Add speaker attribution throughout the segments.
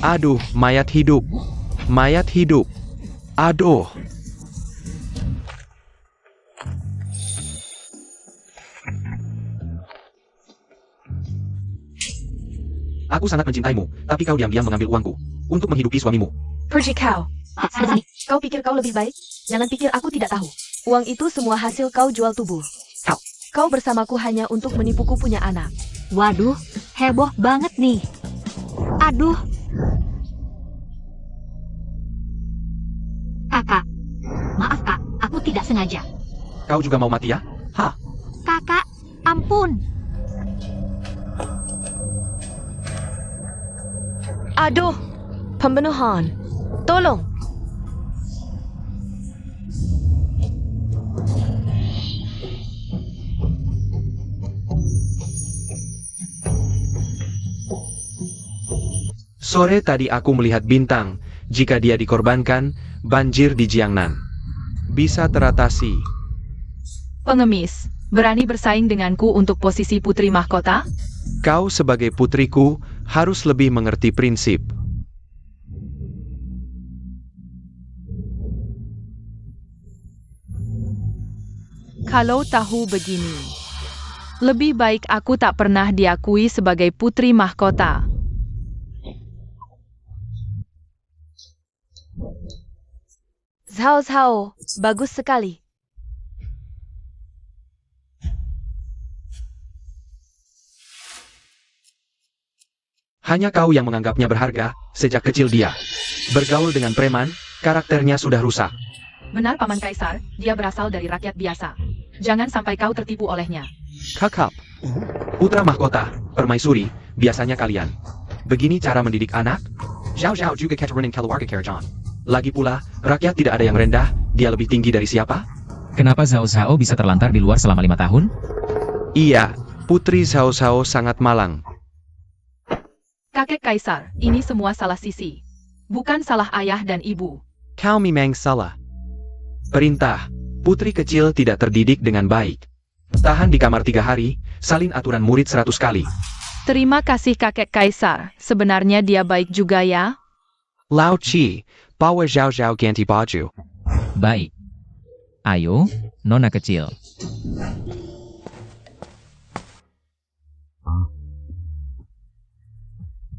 Speaker 1: Aduh, mayat hidup. Mayat hidup. Aduh. Aku sangat mencintaimu, tapi kau diam-diam mengambil uangku untuk menghidupi suamimu.
Speaker 2: Pergi kau. Kau pikir kau lebih baik? Jangan pikir aku tidak tahu. Uang itu semua hasil kau jual tubuh. Kau bersamaku hanya untuk menipuku punya anak.
Speaker 3: Waduh, heboh banget nih. Aduh. Kakak. Maaf kak, aku tidak sengaja.
Speaker 1: Kau juga mau mati ya? Hah?
Speaker 3: Kakak, ampun.
Speaker 2: Aduh, pembunuhan. Tolong.
Speaker 1: Sore tadi aku melihat bintang. Jika dia dikorbankan, banjir di Jiangnan bisa teratasi.
Speaker 4: Pengemis, berani bersaing denganku untuk posisi putri mahkota?
Speaker 1: Kau sebagai putriku harus lebih mengerti prinsip.
Speaker 4: Kalau tahu begini, lebih baik aku tak pernah diakui sebagai putri mahkota.
Speaker 2: Zhao, bagus sekali.
Speaker 1: Hanya kau yang menganggapnya berharga. Sejak kecil dia bergaul dengan preman, karakternya sudah rusak.
Speaker 4: Benar Paman Kaisar, dia berasal dari rakyat biasa. Jangan sampai kau tertipu olehnya.
Speaker 1: Kakap. Putra mahkota, permaisuri, biasanya kalian. Begini cara mendidik anak? Zhao juga keturunan keluarga Kerajaan. Lagi pula, rakyat tidak ada yang rendah, dia lebih tinggi dari siapa?
Speaker 5: Kenapa Zhao Zhao bisa terlantar di luar selama 5 tahun?
Speaker 1: Iya, Putri Zhao sangat malang.
Speaker 4: Kakek Kaisar, ini semua salah Sisi. Bukan salah ayah dan ibu.
Speaker 1: Kau memang salah. Perintah, putri kecil tidak terdidik dengan baik. Tahan di kamar 3 hari, salin aturan murid 100 kali.
Speaker 4: Terima kasih kakek Kaisar, sebenarnya dia baik juga ya.
Speaker 1: Lao Chi, bawa Zhao ganti baju.
Speaker 5: Baik. Ayo, nona kecil.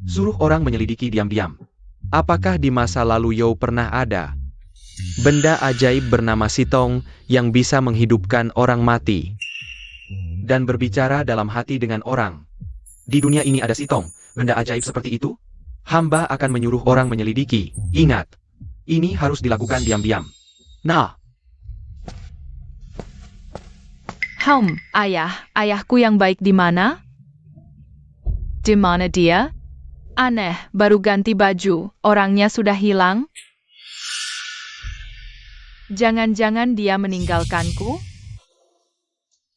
Speaker 1: Suruh orang menyelidiki diam-diam. Apakah di masa lalu You pernah ada benda ajaib bernama Sitong yang bisa menghidupkan orang mati dan berbicara dalam hati dengan orang? Di dunia ini ada Sitong, benda ajaib seperti itu? Hamba akan menyuruh orang menyelidiki. Ingat, ini harus dilakukan diam-diam. Nah.
Speaker 4: Ayahku yang baik di mana? Di mana dia? Aneh, baru ganti baju, orangnya sudah hilang? Jangan-jangan dia meninggalkanku?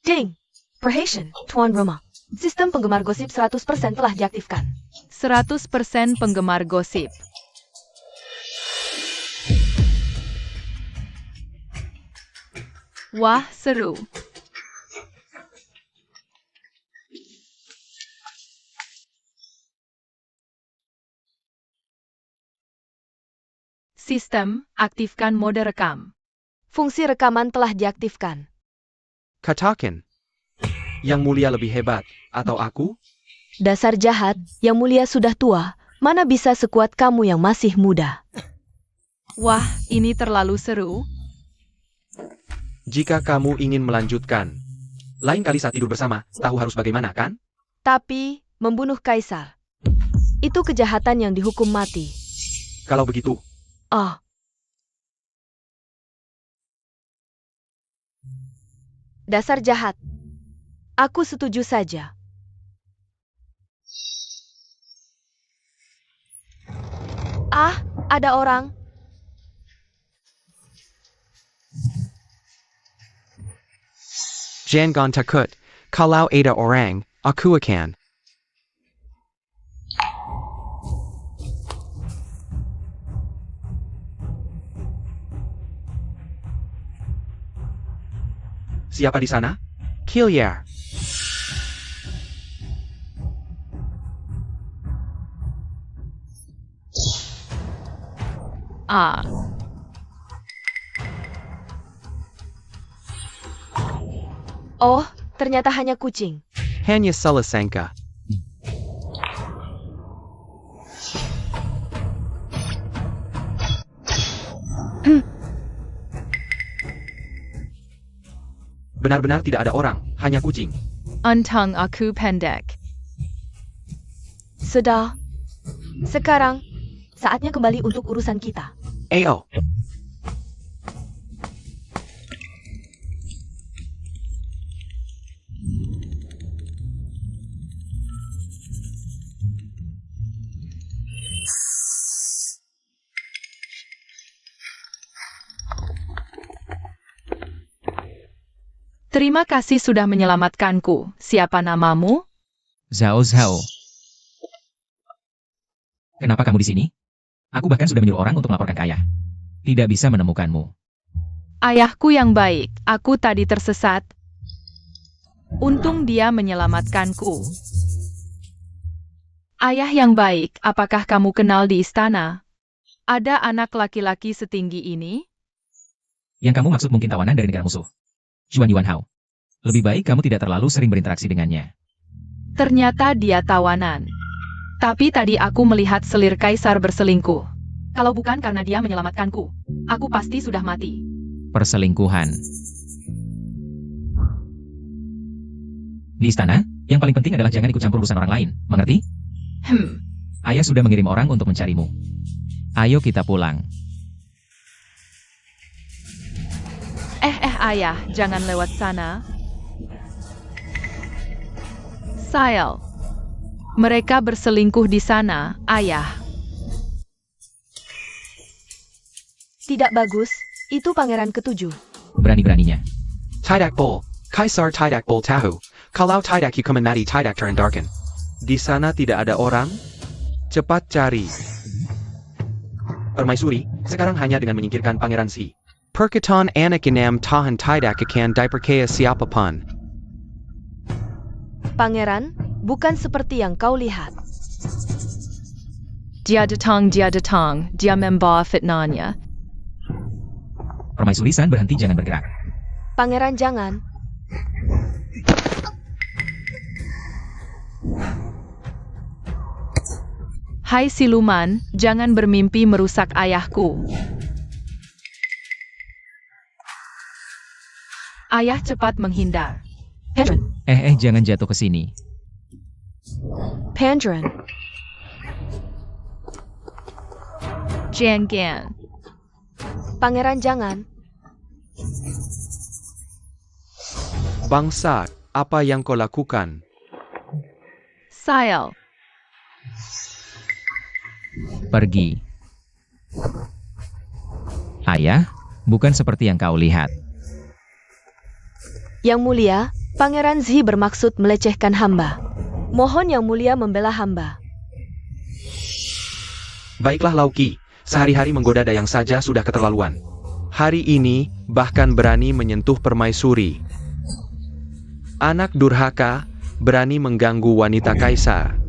Speaker 2: Ding! Perhatian, Tuan Rumah. Sistem penggemar gosip 100% telah diaktifkan.
Speaker 4: 100% penggemar gosip. Wah, seru. Sistem, aktifkan mode rekam.
Speaker 2: Fungsi rekaman telah diaktifkan.
Speaker 1: Katakan. Yang mulia lebih hebat, atau aku?
Speaker 2: Dasar jahat, yang mulia sudah tua, mana bisa sekuat kamu yang masih muda?
Speaker 4: Wah, ini terlalu seru.
Speaker 1: Jika kamu ingin melanjutkan, lain kali saat tidur bersama, tahu harus bagaimana, kan?
Speaker 2: Tapi, membunuh kaisar. Itu kejahatan yang dihukum mati.
Speaker 1: Kalau begitu.
Speaker 2: Oh. Dasar jahat. Aku setuju saja. Ah, ada orang.
Speaker 1: Jangan takut, kalau ada orang, aku akan. Siapa di sana? Killier.
Speaker 4: Ah,
Speaker 2: Oh, ternyata hanya kucing.
Speaker 1: Hanya salah sangka. Benar-benar tidak ada orang, hanya kucing.
Speaker 4: untung aku pendek.
Speaker 2: Sudah. Sekarang, saatnya kembali untuk urusan kita.
Speaker 1: Ayo.
Speaker 4: Terima kasih sudah menyelamatkanku. Siapa namamu?
Speaker 5: Zhao Zhao. Kenapa kamu di sini? Aku bahkan sudah menyuruh orang untuk melaporkan ke ayah. Tidak bisa menemukanmu.
Speaker 4: Ayahku yang baik. Aku tadi tersesat. Untung dia menyelamatkanku. Ayah yang baik, apakah kamu kenal di istana? Ada anak laki-laki setinggi ini?
Speaker 5: Yang kamu maksud mungkin tawanan dari negara musuh. Juan Yuan Hao. Lebih baik kamu tidak terlalu sering berinteraksi dengannya.
Speaker 4: Ternyata dia tawanan. Tapi tadi aku melihat selir kaisar berselingkuh. Kalau bukan karena dia menyelamatkanku, aku pasti sudah mati.
Speaker 5: Perselingkuhan. Di istana, yang paling penting adalah jangan ikut campur urusan orang lain, mengerti? Ayah sudah mengirim orang untuk mencarimu. Ayo kita pulang.
Speaker 4: Ayah, jangan lewat sana. Sail. Mereka berselingkuh di sana, ayah.
Speaker 2: Tidak bagus, itu pangeran ketujuh.
Speaker 5: Berani-beraninya.
Speaker 1: Tidak bol. Kaisar tidak bol tahu. Kalau tidak hukuman mati tidak terhindarkan. Di sana tidak ada orang? Cepat cari. Permaisuri, sekarang hanya dengan menyingkirkan Pangeran Si. Perkataan anak enam tahan tidak akan dipercaya siapapun.
Speaker 2: Pangeran, bukan seperti yang kau lihat.
Speaker 4: Dia datang, dia membawa fitnahnya.
Speaker 5: Permaisuri San berhenti, jangan bergerak.
Speaker 2: Pangeran jangan.
Speaker 4: Hai siluman, jangan bermimpi merusak ayahku. Ayah cepat menghindar.
Speaker 2: Pandren.
Speaker 5: Jangan jatuh ke sini.
Speaker 2: Pandren.
Speaker 4: Jangan.
Speaker 2: Pangeran jangan.
Speaker 1: Bangsa, apa yang kau lakukan?
Speaker 4: Sail.
Speaker 5: Pergi. Ayah, bukan seperti yang kau lihat.
Speaker 2: Yang mulia, Pangeran Zi bermaksud melecehkan hamba. Mohon Yang Mulia membela hamba.
Speaker 1: Baiklah Lauki, sehari-hari menggoda Dayang saja sudah keterlaluan. Hari ini, bahkan berani menyentuh permaisuri. Anak durhaka, berani mengganggu wanita kaisar.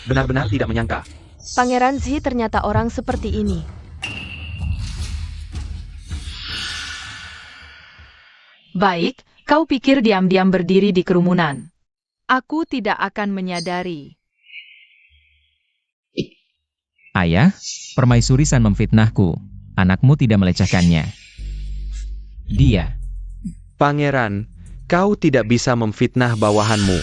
Speaker 1: Benar-benar tidak menyangka.
Speaker 2: Pangeran Zi ternyata orang seperti ini.
Speaker 4: Baik, kau pikir diam-diam berdiri di kerumunan. Aku tidak akan menyadari.
Speaker 5: Ayah, Permaisuri San memfitnahku. Anakmu tidak melecehkannya. Dia.
Speaker 1: Pangeran, kau tidak bisa memfitnah bawahanmu.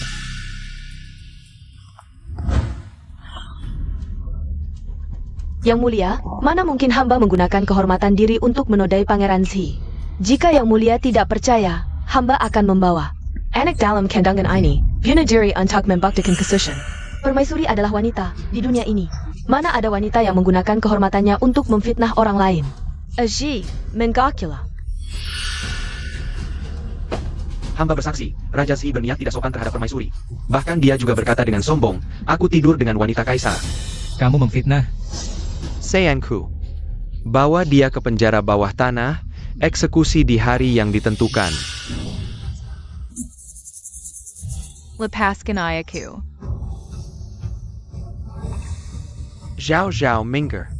Speaker 2: Yang Mulia, mana mungkin hamba menggunakan kehormatan diri untuk menodai Pangeran Zi? Jika Yang Mulia tidak percaya, hamba akan membawa anak dalam kandangan ini, bunuh diri untuk membuktikan kesucian. Permaisuri adalah wanita di dunia ini. Mana ada wanita yang menggunakan kehormatannya untuk memfitnah orang lain? Aji, menggakila.
Speaker 1: Hamba bersaksi, Raja Si berniat tidak sopan terhadap permaisuri. Bahkan dia juga berkata dengan sombong, aku tidur dengan wanita kaisar.
Speaker 5: Kamu memfitnah.
Speaker 1: Sayangku, bawa dia ke penjara bawah tanah, eksekusi di hari yang ditentukan.
Speaker 4: Lepaskan ayahku.
Speaker 1: Zhao Zhao Minger.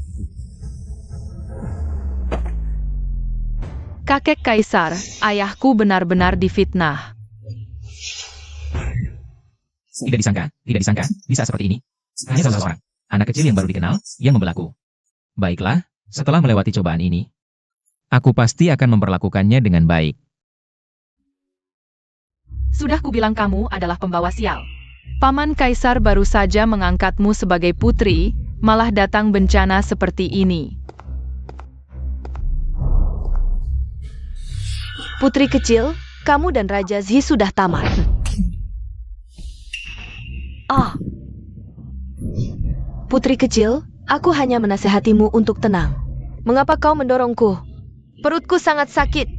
Speaker 4: Kakek Kaisar, ayahku benar-benar difitnah.
Speaker 5: Tidak disangka, bisa seperti ini. Hanya salah seorang, anak kecil yang baru dikenal, yang membelaku. Baiklah, setelah melewati cobaan ini, aku pasti akan memperlakukannya dengan baik.
Speaker 4: Sudah kubilang kamu adalah pembawa sial. Paman Kaisar baru saja mengangkatmu sebagai putri, malah datang bencana seperti ini.
Speaker 2: Putri kecil, kamu dan Raja Zi sudah tamat. Putri kecil, aku hanya menasehatimu untuk tenang. Mengapa kau mendorongku? Perutku sangat sakit.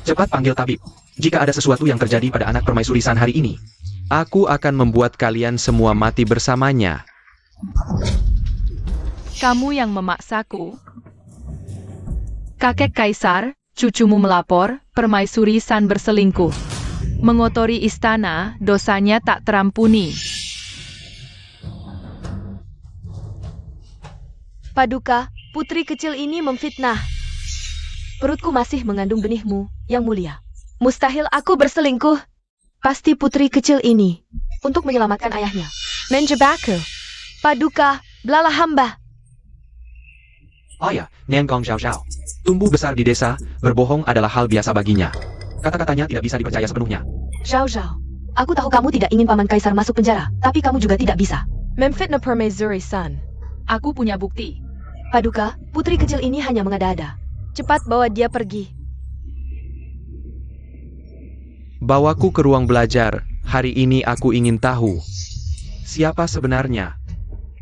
Speaker 1: Cepat panggil tabib. Jika ada sesuatu yang terjadi pada anak permaisuri San hari ini, aku akan membuat kalian semua mati bersamanya.
Speaker 4: Kamu yang memaksaku. Kakek Kaisar, cucumu melapor, permaisuri San berselingkuh. Mengotori istana, dosanya tak terampuni.
Speaker 2: Paduka, putri kecil ini memfitnah. Perutku masih mengandung benihmu, Yang Mulia. Mustahil aku berselingkuh. Pasti putri kecil ini, untuk menyelamatkan ayahnya, menjebakku. Paduka, belalah hamba.
Speaker 1: Oh ya, Nian Gong Xiao Xiao. Tumbuh besar di desa, berbohong adalah hal biasa baginya. Kata-katanya tidak bisa dipercaya sepenuhnya.
Speaker 2: Zhao Zhao, aku tahu kamu tidak ingin Paman Kaisar masuk penjara, tapi kamu juga tidak bisa memfitnah permaisuri San.
Speaker 4: Aku punya bukti.
Speaker 2: Paduka, putri kecil ini hanya mengada-ada. Cepat bawa dia pergi.
Speaker 1: Bawaku ke ruang belajar. Hari ini aku ingin tahu siapa sebenarnya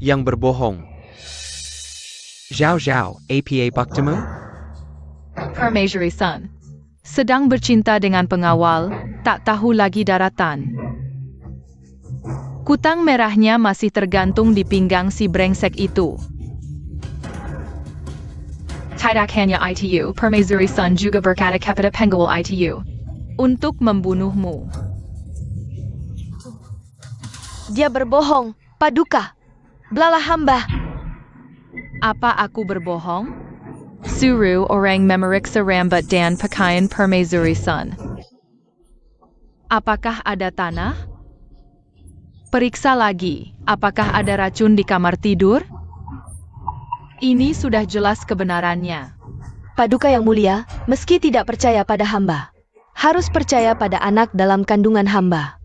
Speaker 1: yang berbohong. Zhao Zhao, APA Baktemu?
Speaker 4: Permaisuri San sedang bercinta dengan pengawal, tak tahu lagi daratan. Kutang merahnya masih tergantung di pinggang si brengsek itu. Tidak hanya itu, Permaisuri San juga berkata kepada penggawal itu untuk membunuhmu.
Speaker 2: Dia berbohong, Paduka. Belalah hamba.
Speaker 4: Apa aku berbohong? Suruh orang memeriksa rambut dan pakaian Permaisuri San. Apakah ada tanah? Periksa lagi, apakah ada racun di kamar tidur? Ini sudah jelas kebenarannya.
Speaker 2: Paduka Yang Mulia, meski tidak percaya pada hamba, harus percaya pada anak dalam kandungan hamba.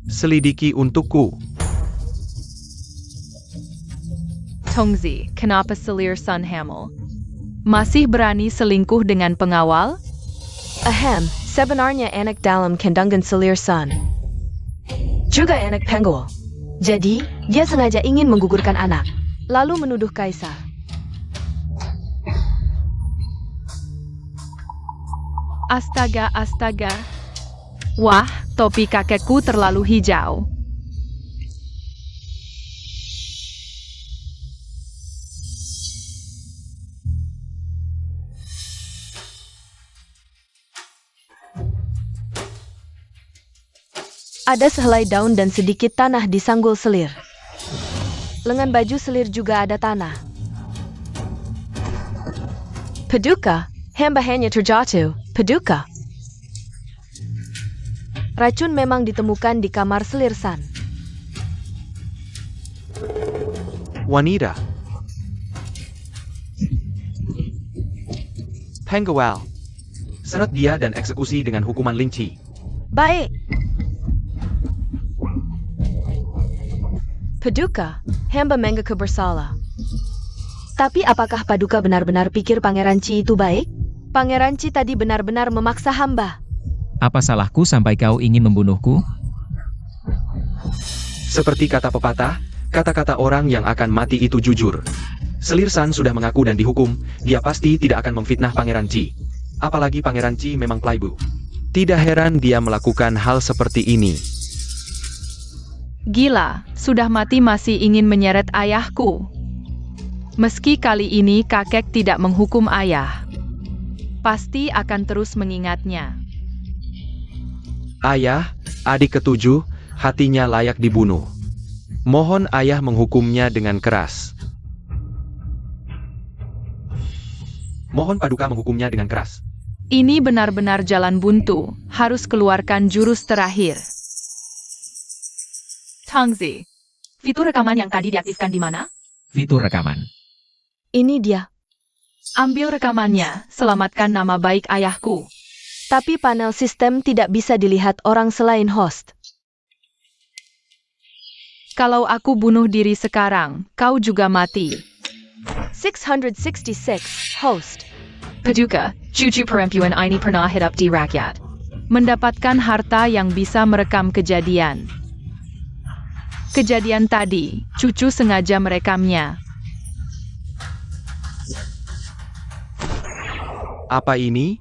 Speaker 1: Selidiki untukku.
Speaker 4: Tongzi, kenapa selir Sun Hamil? Masih berani selingkuh dengan pengawal?
Speaker 2: Sebenarnya anak dalam kandungan selir Sun. Juga anak penggawal. Jadi, dia sengaja ingin menggugurkan anak, lalu menuduh Kaisar.
Speaker 4: Astaga, astaga. Wah, topi kakekku terlalu hijau.
Speaker 2: Ada sehelai daun dan sedikit tanah di sanggul selir. Lengan baju selir juga ada tanah. Paduka, hamba hanya terjatuh. Paduka. Racun memang ditemukan di kamar selir San.
Speaker 1: Wanita. Penggawal. Seret dia dan eksekusi dengan hukuman linci.
Speaker 2: Baik. Paduka, hamba mengaku bersalah. Tapi apakah Paduka benar-benar pikir Pangeran Chi itu baik? Pangeran Chi tadi benar-benar memaksa hamba.
Speaker 5: Apa salahku sampai kau ingin membunuhku?
Speaker 1: Seperti kata pepatah, kata-kata orang yang akan mati itu jujur. Selir San sudah mengaku dan dihukum, dia pasti tidak akan memfitnah Pangeran Chi. Apalagi Pangeran Chi memang playboy. Tidak heran dia melakukan hal seperti ini.
Speaker 4: Gila, sudah mati masih ingin menyeret ayahku. Meski kali ini kakek tidak menghukum ayah, pasti akan terus mengingatnya.
Speaker 1: Ayah, adik ketujuh, hatinya layak dibunuh. Mohon ayah menghukumnya dengan keras. Mohon Paduka menghukumnya dengan keras.
Speaker 4: Ini benar-benar jalan buntu, harus keluarkan jurus terakhir. Tangzi, fitur rekaman yang tadi diaktifkan di mana?
Speaker 5: Fitur rekaman.
Speaker 2: Ini dia.
Speaker 4: Ambil rekamannya, selamatkan nama baik ayahku.
Speaker 2: Tapi panel sistem tidak bisa dilihat orang selain host.
Speaker 4: Kalau aku bunuh diri sekarang, kau juga mati.
Speaker 2: 666, host.
Speaker 4: Paduka, cucu perempuan ini pernah hidup di rakyat. Mendapatkan harta yang bisa merekam kejadian. Kejadian tadi, cucu sengaja merekamnya.
Speaker 1: Apa ini?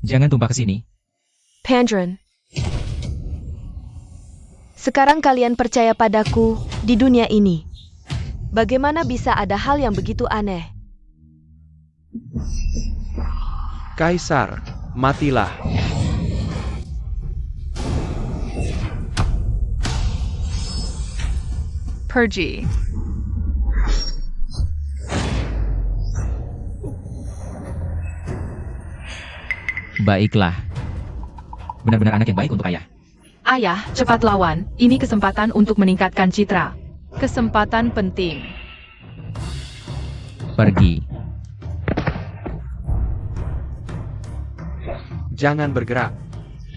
Speaker 5: Jangan tumpah ke sini.
Speaker 2: Pandren. Sekarang kalian percaya padaku di dunia ini. Bagaimana bisa ada hal yang begitu aneh?
Speaker 1: Kaisar, matilah.
Speaker 4: Pergi.
Speaker 5: Baiklah. Benar-benar anak yang baik untuk ayah.
Speaker 4: Ayah, cepat lawan. Ini kesempatan untuk meningkatkan citra. Kesempatan penting.
Speaker 5: Pergi.
Speaker 1: Jangan bergerak.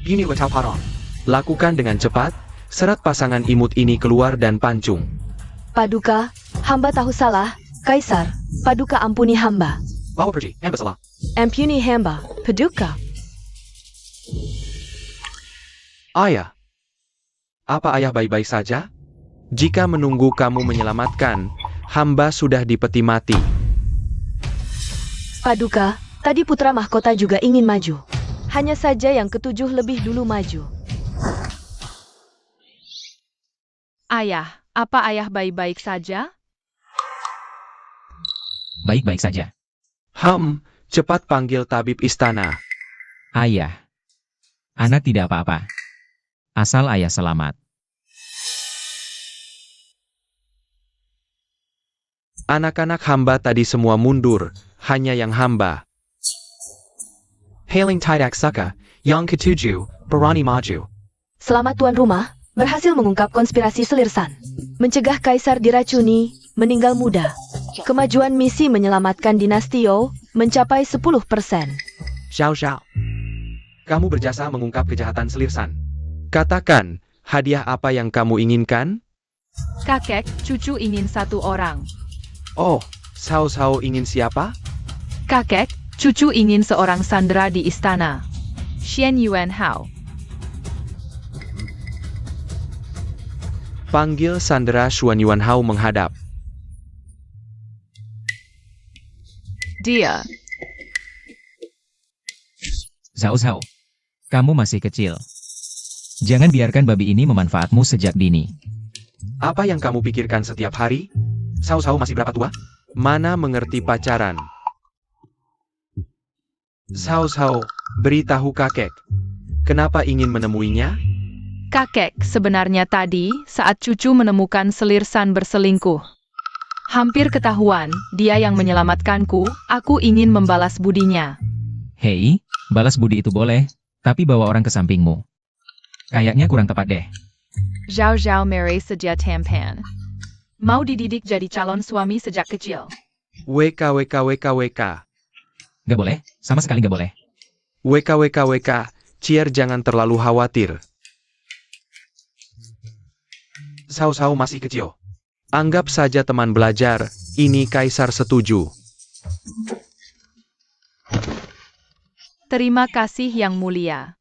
Speaker 1: Ini wacau parong. Lakukan dengan cepat, serat pasangan imut ini keluar dan pancung.
Speaker 2: Paduka, hamba tahu salah. Kaisar, Paduka ampuni hamba.
Speaker 1: Bawa pergi, hamba salah.
Speaker 2: Ampuni hamba, Paduka.
Speaker 1: Ayah. Apa ayah baik-baik saja? Jika menunggu kamu menyelamatkan, hamba sudah dipeti mati.
Speaker 2: Paduka, tadi putra mahkota juga ingin maju. Hanya saja yang ketujuh lebih dulu maju.
Speaker 4: Ayah, apa ayah baik-baik saja?
Speaker 5: Baik-baik saja.
Speaker 1: Cepat panggil tabib istana.
Speaker 5: Ayah. Anak tidak apa-apa. Asal ayah selamat.
Speaker 1: Anak-anak hamba tadi semua mundur, hanya yang hamba. Hailing Tidak Saka, yang ketujuh, berani maju.
Speaker 2: Selamat tuan rumah, berhasil mengungkap konspirasi Selirsan. Mencegah kaisar diracuni, meninggal muda. Kemajuan misi menyelamatkan dinasti You mencapai 10%.
Speaker 1: Xiao Xiao. Kamu berjasa mengungkap kejahatan Selirsan. Katakan, hadiah apa yang kamu inginkan?
Speaker 4: Kakek, cucu ingin satu orang.
Speaker 1: Oh, Sao Sao ingin siapa?
Speaker 4: Kakek, cucu ingin seorang sandera di istana. Xian Yuan Hao.
Speaker 1: Panggil sandera Xuan Yuan Hao menghadap.
Speaker 4: Dia.
Speaker 5: Zhao Zhao. Kamu masih kecil. Jangan biarkan babi ini memanfaatmu sejak dini.
Speaker 1: Apa yang kamu pikirkan setiap hari? Sao Sao masih berapa tua? Mana mengerti pacaran? Sao Sao, beritahu kakek. Kenapa ingin menemuinya?
Speaker 4: Kakek, sebenarnya tadi, saat cucu menemukan Selirsan berselingkuh. Hampir ketahuan, dia yang menyelamatkanku, aku ingin membalas budinya.
Speaker 5: Hei, balas budi itu boleh, tapi bawa orang ke sampingmu. Kayaknya kurang tepat deh.
Speaker 4: Zhao Zhao Mary sejak tampan. Mau dididik jadi calon suami sejak kecil.
Speaker 1: WK.
Speaker 5: Gak boleh, sama sekali gak boleh.
Speaker 1: WK. Cier jangan terlalu khawatir. Sao Sao masih kecil. Anggap saja teman belajar, ini kaisar setuju.
Speaker 4: Terima kasih yang mulia.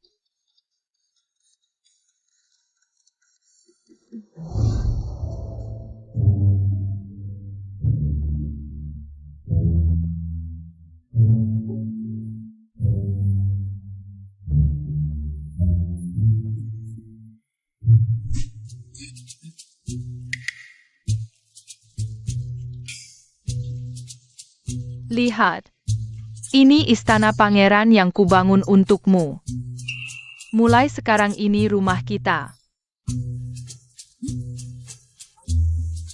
Speaker 4: Lihat. Ini istana pangeran yang kubangun untukmu. Mulai sekarang ini rumah kita.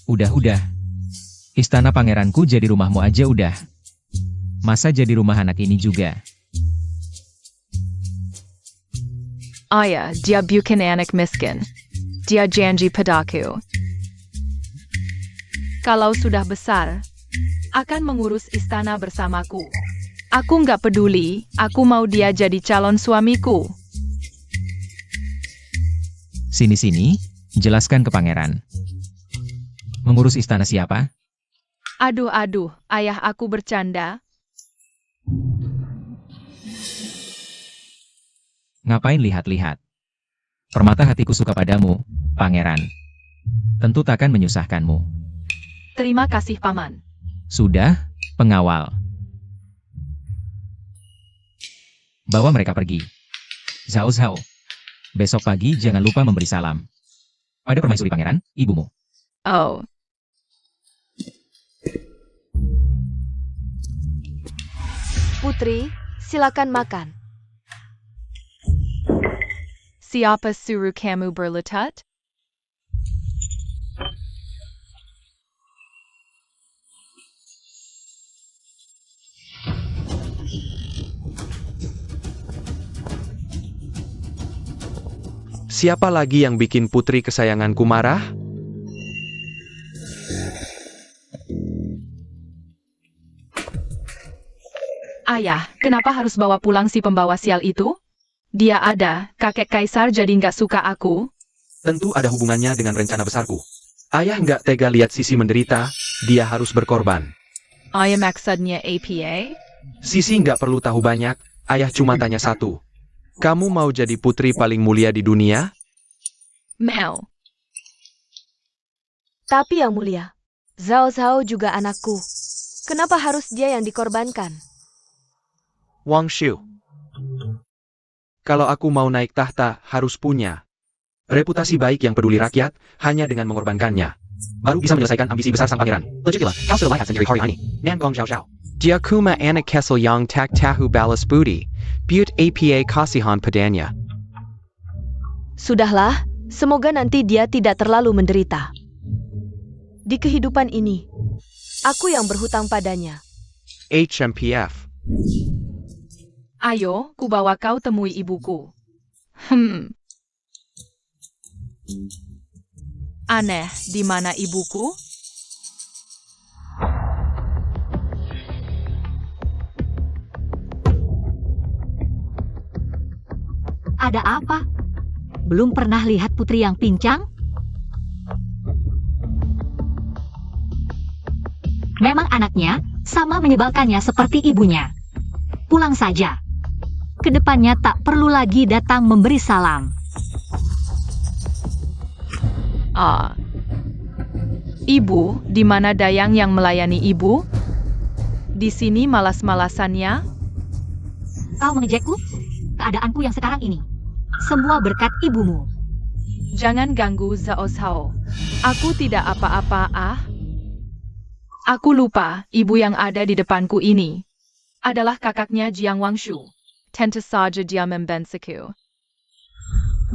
Speaker 5: Udah. Istana pangeranku jadi rumahmu aja udah. Masa jadi rumah anak ini juga?
Speaker 4: Ayah, dia bukan anak miskin. Dia janji padaku. Kalau sudah besar, akan mengurus istana bersamaku. Aku nggak peduli, aku mau dia jadi calon suamiku.
Speaker 5: Sini-sini, jelaskan ke pangeran. Mengurus istana siapa?
Speaker 4: Aduh, ayah aku bercanda.
Speaker 5: Ngapain lihat-lihat? Permata hatiku suka padamu, pangeran. Tentu takkan menyusahkanmu.
Speaker 4: Terima kasih, Paman.
Speaker 5: Sudah, pengawal. Bawa mereka pergi. Zhao Zhao. Besok pagi jangan lupa memberi salam pada permaisuri pangeran, ibumu.
Speaker 4: Oh.
Speaker 2: Putri, silakan makan.
Speaker 4: Siapa suruh kamu berletat?
Speaker 1: Siapa lagi yang bikin putri kesayanganku marah?
Speaker 4: Ayah, kenapa harus bawa pulang si pembawa sial itu? Dia ada, kakek kaisar jadi nggak suka aku.
Speaker 1: Tentu ada hubungannya dengan rencana besarku. Ayah nggak tega lihat Sisi menderita, dia harus berkorban.
Speaker 4: Ayah maksudnya APA?
Speaker 1: Sisi nggak perlu tahu banyak, ayah cuma tanya satu. Kamu mau jadi putri paling mulia di dunia?
Speaker 4: Mel.
Speaker 2: Tapi yang mulia, Zhao Zhao juga anakku. Kenapa harus dia yang dikorbankan?
Speaker 1: Wang Xiu. Kalau aku mau naik tahta, harus punya reputasi baik yang peduli rakyat, hanya dengan mengorbankannya baru bisa menyelesaikan ambisi besar sang pangeran. Legitlah, kau selahat sendiri hari ini. Nan Gong Xiao Xiao. Dia kuma anak kesel yang tak tahu balas budi. But apa kasihan padanya.
Speaker 2: Sudahlah, semoga nanti dia tidak terlalu menderita. Di kehidupan ini, aku yang berhutang padanya.
Speaker 1: HMPF.
Speaker 4: Ayo, ku bawa kau temui ibuku. Aneh, di mana ibuku?
Speaker 3: Ada apa? Belum pernah lihat putri yang pincang? Memang anaknya sama menyebalkannya seperti ibunya. Pulang saja. Kedepannya tak perlu lagi datang memberi salam.
Speaker 4: Ibu, di mana Dayang yang melayani ibu? Di sini malas-malasannya?
Speaker 3: Kau mengejekku? Keadaanku yang sekarang ini. Semua berkat ibumu.
Speaker 4: Jangan ganggu Zhao Zhao. Aku tidak apa-apa, Aku lupa, ibu yang ada di depanku ini adalah kakaknya Jiang Wangshu. Tentu saja dia membensiku.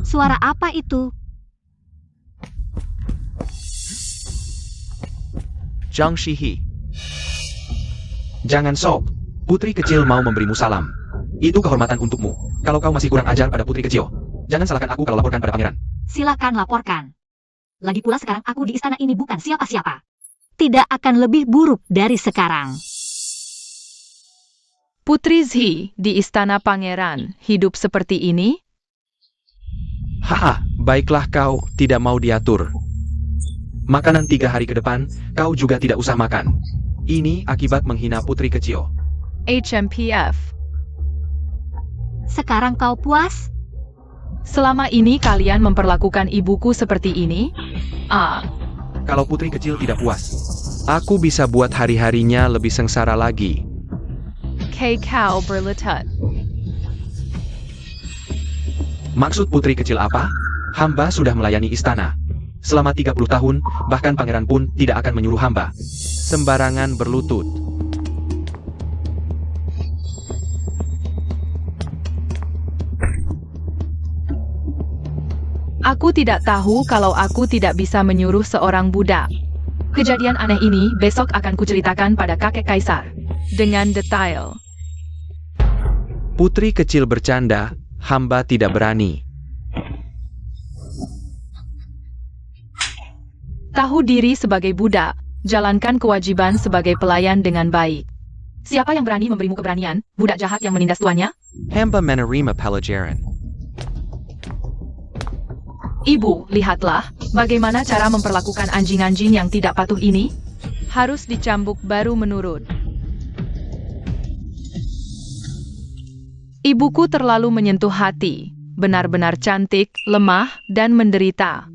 Speaker 3: Suara apa itu?
Speaker 1: Zhang Shihi. Jangan sok. Putri kecil mau memberimu salam. Itu kehormatan untukmu. Kalau kau masih kurang ajar pada putri kecil, jangan salahkan aku kalau laporkan pada pangeran.
Speaker 3: Silakan laporkan. Lagi pula sekarang aku di istana ini bukan siapa-siapa. Tidak akan lebih buruk dari sekarang.
Speaker 4: Putri Zhi di istana pangeran hidup seperti ini?
Speaker 1: Haha, baiklah kau tidak mau diatur. Makanan 3 hari ke depan, kau juga tidak usah makan. Ini akibat menghina putri kecil.
Speaker 4: HMPF.
Speaker 3: Sekarang kau puas?
Speaker 4: Selama ini kalian memperlakukan ibuku seperti ini?
Speaker 1: Kalau putri kecil tidak puas, aku bisa buat hari-harinya lebih sengsara lagi.
Speaker 4: Kau berletat.
Speaker 1: Maksud putri kecil apa? Hamba sudah melayani istana selama 30 tahun, bahkan pangeran pun tidak akan menyuruh hamba sembarangan berlutut.
Speaker 4: Aku tidak tahu kalau aku tidak bisa menyuruh seorang budak. Kejadian aneh ini besok akan kuceritakan pada kakek kaisar. dengan detail.
Speaker 1: Putri kecil bercanda, hamba tidak berani.
Speaker 4: Tahu diri sebagai budak, jalankan kewajiban sebagai pelayan dengan baik. Siapa yang berani memberimu keberanian, budak jahat yang menindas tuannya?
Speaker 1: Hamba menerima pelajaran.
Speaker 4: Ibu, lihatlah, bagaimana cara memperlakukan anjing-anjing yang tidak patuh ini? Harus dicambuk baru menurut. Ibuku terlalu menyentuh hati, benar-benar cantik, lemah, dan menderita.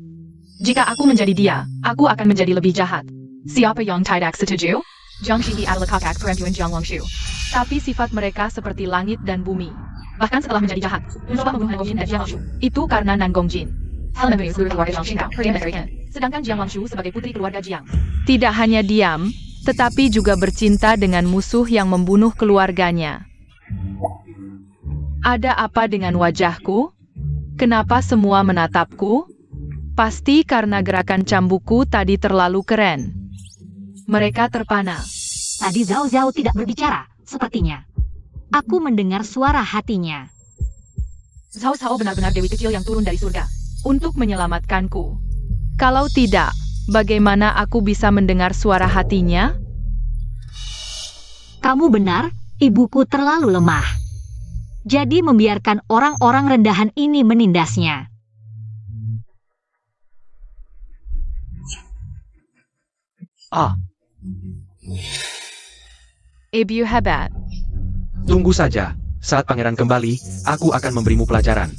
Speaker 4: Jika aku menjadi dia, aku akan menjadi lebih jahat. Siapa yang tidak setuju? Jiang Shihi adalah kakak perempuan Jiang Wangshu. Tapi sifat mereka seperti langit dan bumi. Bahkan setelah menjadi jahat, mencoba membunuh Nangongjin dan Jiang Wangshu. Itu karena Nangongjin. Hal membunuh seluruh keluarga Jiang Xingdao, Korea American. Sedangkan Jiang Wangshu sebagai putri keluarga Jiang. Tidak hanya diam, tetapi juga bercinta dengan musuh yang membunuh keluarganya. Ada apa dengan wajahku? Kenapa semua menatapku? Pasti karena gerakan cambukku tadi terlalu keren. Mereka terpana.
Speaker 3: Tadi Zhao Zhao tidak berbicara, sepertinya. Aku mendengar suara hatinya.
Speaker 4: Zhao Zhao benar-benar dewi kecil yang turun dari surga untuk menyelamatkanku. Kalau tidak, bagaimana aku bisa mendengar suara hatinya?
Speaker 3: Kamu benar, ibuku terlalu lemah. Jadi membiarkan orang-orang rendahan ini menindasnya.
Speaker 4: Ibu hebat.
Speaker 1: Tunggu saja, saat pangeran kembali, aku akan memberimu pelajaran.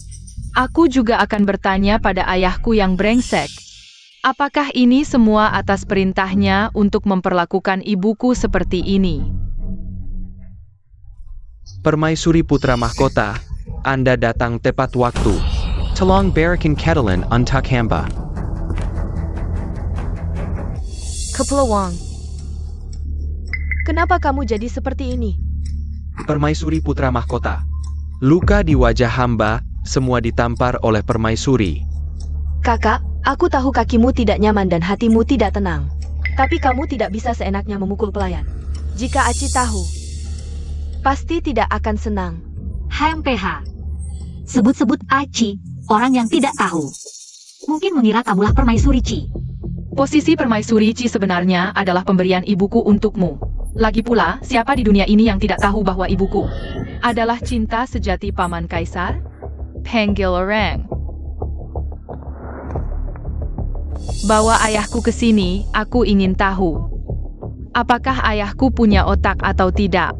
Speaker 4: Aku juga akan bertanya pada ayahku yang brengsek. Apakah ini semua atas perintahnya untuk memperlakukan ibuku seperti ini?
Speaker 1: Permaisuri putra mahkota, Anda datang tepat waktu. Tolong berikan ketelan untuk hamba.
Speaker 2: Kepala Wang. Kenapa kamu jadi seperti ini?
Speaker 1: Permaisuri putra mahkota. Luka di wajah hamba, semua ditampar oleh permaisuri.
Speaker 2: Kakak, aku tahu kakimu tidak nyaman dan hatimu tidak tenang. Tapi kamu tidak bisa seenaknya memukul pelayan. Jika Aci tahu, pasti tidak akan senang.
Speaker 3: HMPH. Sebut-sebut Aci, orang yang tidak tahu. Mungkin mengira kamulah permaisuri Ci.
Speaker 4: Posisi permaisuri Ci sebenarnya adalah pemberian ibuku untukmu. Lagi pula, siapa di dunia ini yang tidak tahu bahwa ibuku adalah cinta sejati paman kaisar? Panggil orang. Bawa ayahku ke sini, aku ingin tahu. Apakah ayahku punya otak atau tidak?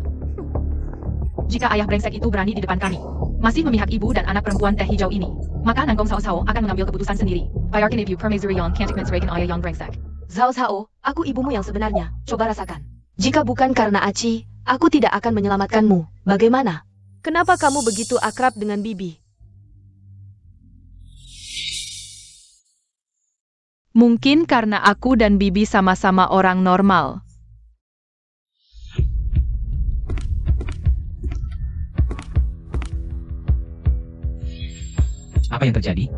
Speaker 4: Jika ayah brengsek itu berani di depan kami, masih memihak ibu dan anak perempuan teh hijau ini, maka Nanggong Sao Sao akan mengambil keputusan sendiri. Bayarkan ibu permaisuri yang cantik mensrekan ayah yang brengsek.
Speaker 2: Zhao Zhao, aku ibumu yang sebenarnya. Coba rasakan. Jika bukan karena Aci, aku tidak akan menyelamatkanmu. Bagaimana? Kenapa kamu begitu akrab dengan Bibi?
Speaker 4: Mungkin karena aku dan Bibi sama-sama orang normal.
Speaker 5: Apa yang terjadi?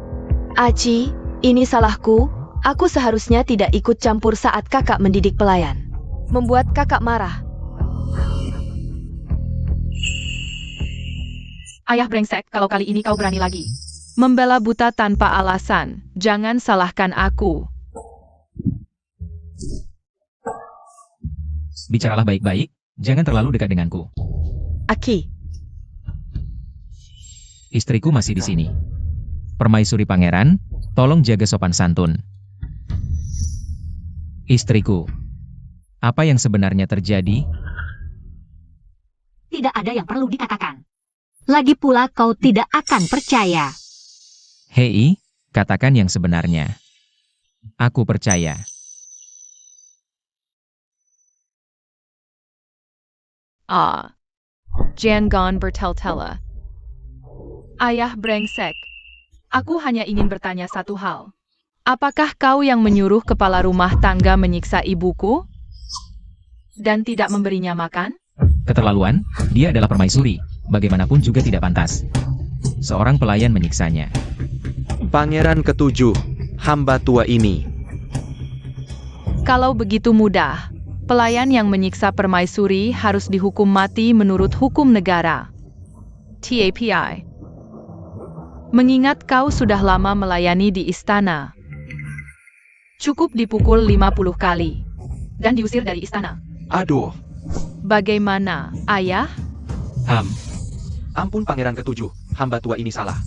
Speaker 2: Aci, ini salahku. Aku seharusnya tidak ikut campur saat kakak mendidik pelayan. Membuat kakak marah.
Speaker 4: Ayah brengsek, kalau kali ini kau berani lagi membela buta tanpa alasan, jangan salahkan aku.
Speaker 5: Bicaralah baik-baik, jangan terlalu dekat denganku.
Speaker 2: Aki,
Speaker 5: Istriku masih di sini. Permaisuri pangeran, tolong jaga sopan santun. Istriku, apa yang sebenarnya terjadi?
Speaker 3: Tidak ada yang perlu dikatakan. Lagi pula kau tidak akan percaya.
Speaker 5: Hei, katakan yang sebenarnya. Aku percaya.
Speaker 4: Jangan bertel-tela. Ayah brengsek. Aku hanya ingin bertanya satu hal. Apakah kau yang menyuruh kepala rumah tangga menyiksa ibuku? Dan tidak memberinya makan?
Speaker 5: Keterlaluan, dia adalah permaisuri. Bagaimanapun juga tidak pantas. Seorang pelayan menyiksanya.
Speaker 1: Pangeran ketujuh, hamba tua ini.
Speaker 4: Kalau begitu mudah, Pelayan yang menyiksa permaisuri harus dihukum mati menurut hukum negara. TAPI. Mengingat kau sudah lama melayani di istana. Cukup dipukul 50 kali. Dan diusir dari istana.
Speaker 1: Aduh,
Speaker 4: Bagaimana, ayah?
Speaker 1: ampun Pangeran Ketujuh, hamba tua ini salah.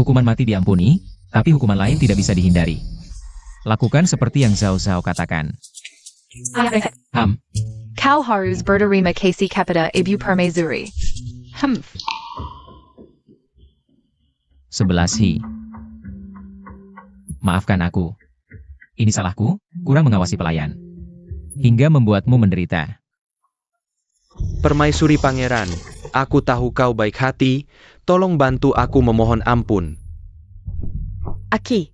Speaker 5: Hukuman mati diampuni, tapi hukuman lain tidak bisa dihindari. Lakukan seperti yang Zhao Zhao katakan.
Speaker 4: Ayah brengsek. Kau harus berterima kasih kepada ibu permaisuri.
Speaker 5: 11 Hi. Maafkan aku. Ini salahku, kurang mengawasi pelayan. Hingga membuatmu menderita.
Speaker 1: Permaisuri Pangeran, aku tahu kau baik hati, tolong bantu aku memohon ampun.
Speaker 2: Aki,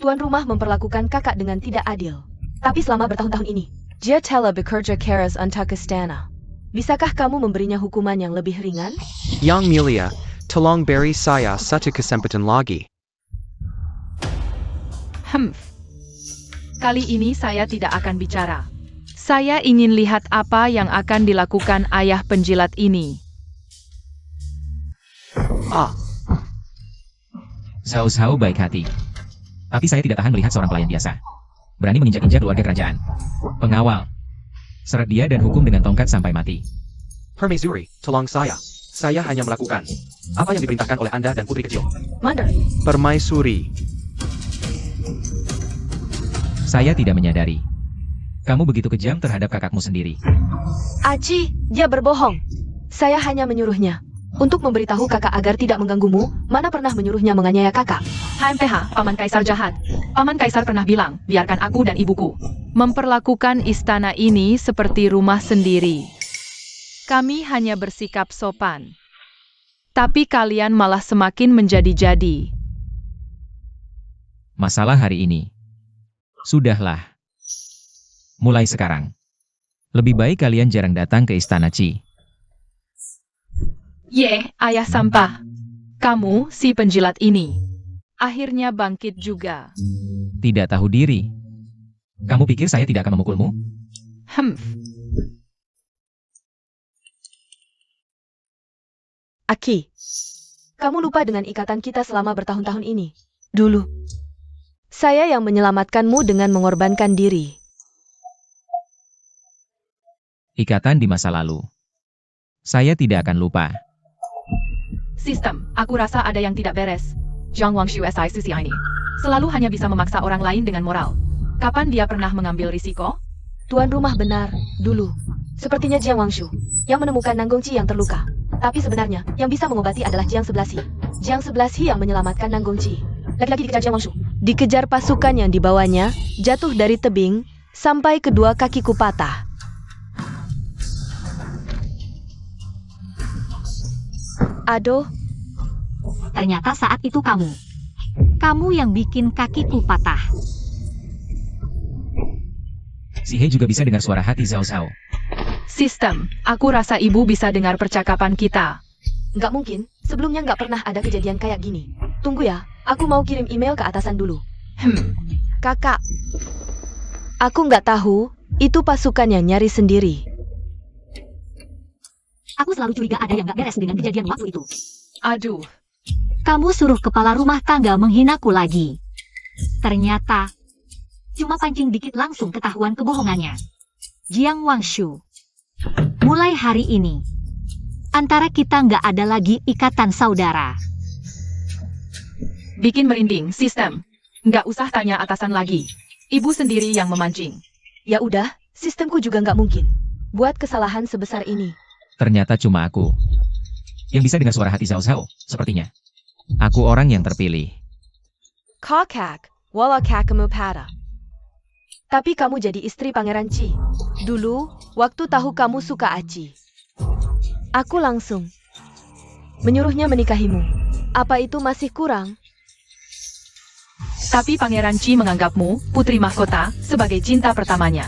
Speaker 2: tuan rumah memperlakukan kakak dengan tidak adil. Tapi selama bertahun-tahun ini, dia telah bekerja keras untuk istana. Bisakah kamu memberinya hukuman yang lebih ringan?
Speaker 1: Yang Mulia, tolong beri saya satu kesempatan lagi.
Speaker 4: Kali ini saya tidak akan bicara. Saya ingin lihat apa yang akan dilakukan ayah penjilat ini.
Speaker 5: Zhao Zhao baik hati. Tapi saya tidak tahan melihat seorang pelayan biasa berani menginjak-injak keluarga kerajaan. Pengawal. Seret dia dan hukum dengan tongkat sampai mati.
Speaker 1: Permaisuri, tolong saya. Saya hanya melakukan apa yang diperintahkan oleh Anda dan putri kecil.
Speaker 2: Mandor.
Speaker 1: Permaisuri,
Speaker 5: Saya tidak menyadari. Kamu begitu kejam terhadap kakakmu sendiri.
Speaker 2: Aci, dia berbohong. Saya hanya menyuruhnya untuk memberitahu kakak agar tidak mengganggumu. Mana pernah menyuruhnya menganiaya kakak?
Speaker 4: HMPH, Paman Kaisar jahat. Paman Kaisar pernah bilang, biarkan aku dan ibuku memperlakukan istana ini seperti rumah sendiri. Kami hanya bersikap sopan. Tapi kalian malah semakin menjadi-jadi.
Speaker 5: Masalah hari ini. Sudahlah. Mulai sekarang. Lebih baik kalian jarang datang ke istana Qi.
Speaker 4: Ayah sampah. Kamu, si penjilat ini. Akhirnya bangkit juga.
Speaker 5: Tidak tahu diri. Kamu pikir saya tidak akan memukulmu?
Speaker 2: Aki, kamu lupa dengan ikatan kita selama bertahun-tahun ini. Dulu, saya yang menyelamatkanmu dengan mengorbankan diri.
Speaker 5: Ikatan di masa lalu. Saya tidak akan lupa.
Speaker 4: Sistem, aku rasa ada yang tidak beres. Jiang Wangshu SI Susi ini selalu hanya bisa memaksa orang lain dengan moral. Kapan dia pernah mengambil risiko?
Speaker 2: Tuan rumah benar, dulu. Sepertinya Jiang Wangshu yang menemukan Nanggongqi yang terluka. Tapi sebenarnya, yang bisa mengobati adalah Jiang 11 Hi. Jiang 11 Hi yang menyelamatkan Nanggongqi. Lagi-lagi dikejar Jiang Wangshu. Dikejar pasukan yang dibawanya, jatuh dari tebing, sampai kedua kakiku patah. Aduh,
Speaker 3: Ternyata saat itu kamu. Kamu yang bikin kakiku patah.
Speaker 5: Si He juga bisa dengar suara hati Zhao Zhao.
Speaker 4: Sistem, aku rasa ibu bisa dengar percakapan kita.
Speaker 2: nggak mungkin. Sebelumnya nggak pernah ada kejadian kayak gini. Tunggu ya, aku mau kirim email ke atasan dulu. Kakak, aku nggak tahu, itu pasukan yang nyari sendiri.
Speaker 3: Aku selalu curiga ada yang gak beres dengan kejadian waktu itu.
Speaker 4: Aduh,
Speaker 3: Kamu suruh kepala rumah tangga menghinaku lagi. Ternyata, cuma pancing dikit langsung ketahuan kebohongannya. Jiang Wangshu, mulai hari ini, antara kita nggak ada lagi ikatan saudara.
Speaker 4: bikin merinding, sistem. Nggak usah tanya atasan lagi. Ibu sendiri yang memancing.
Speaker 2: Ya udah, sistemku juga nggak mungkin buat kesalahan sebesar ini.
Speaker 5: Ternyata cuma aku yang bisa dengar suara hati Zhao Zhao, sepertinya. Aku orang yang terpilih.
Speaker 2: Kakak, wala kakemu pada. Tapi kamu jadi istri Pangeran Qi. Dulu, waktu tahu kamu suka Aci, aku langsung menyuruhnya menikahimu. Apa itu masih kurang?
Speaker 4: Tapi Pangeran Qi menganggapmu, putri mahkota, sebagai cinta pertamanya.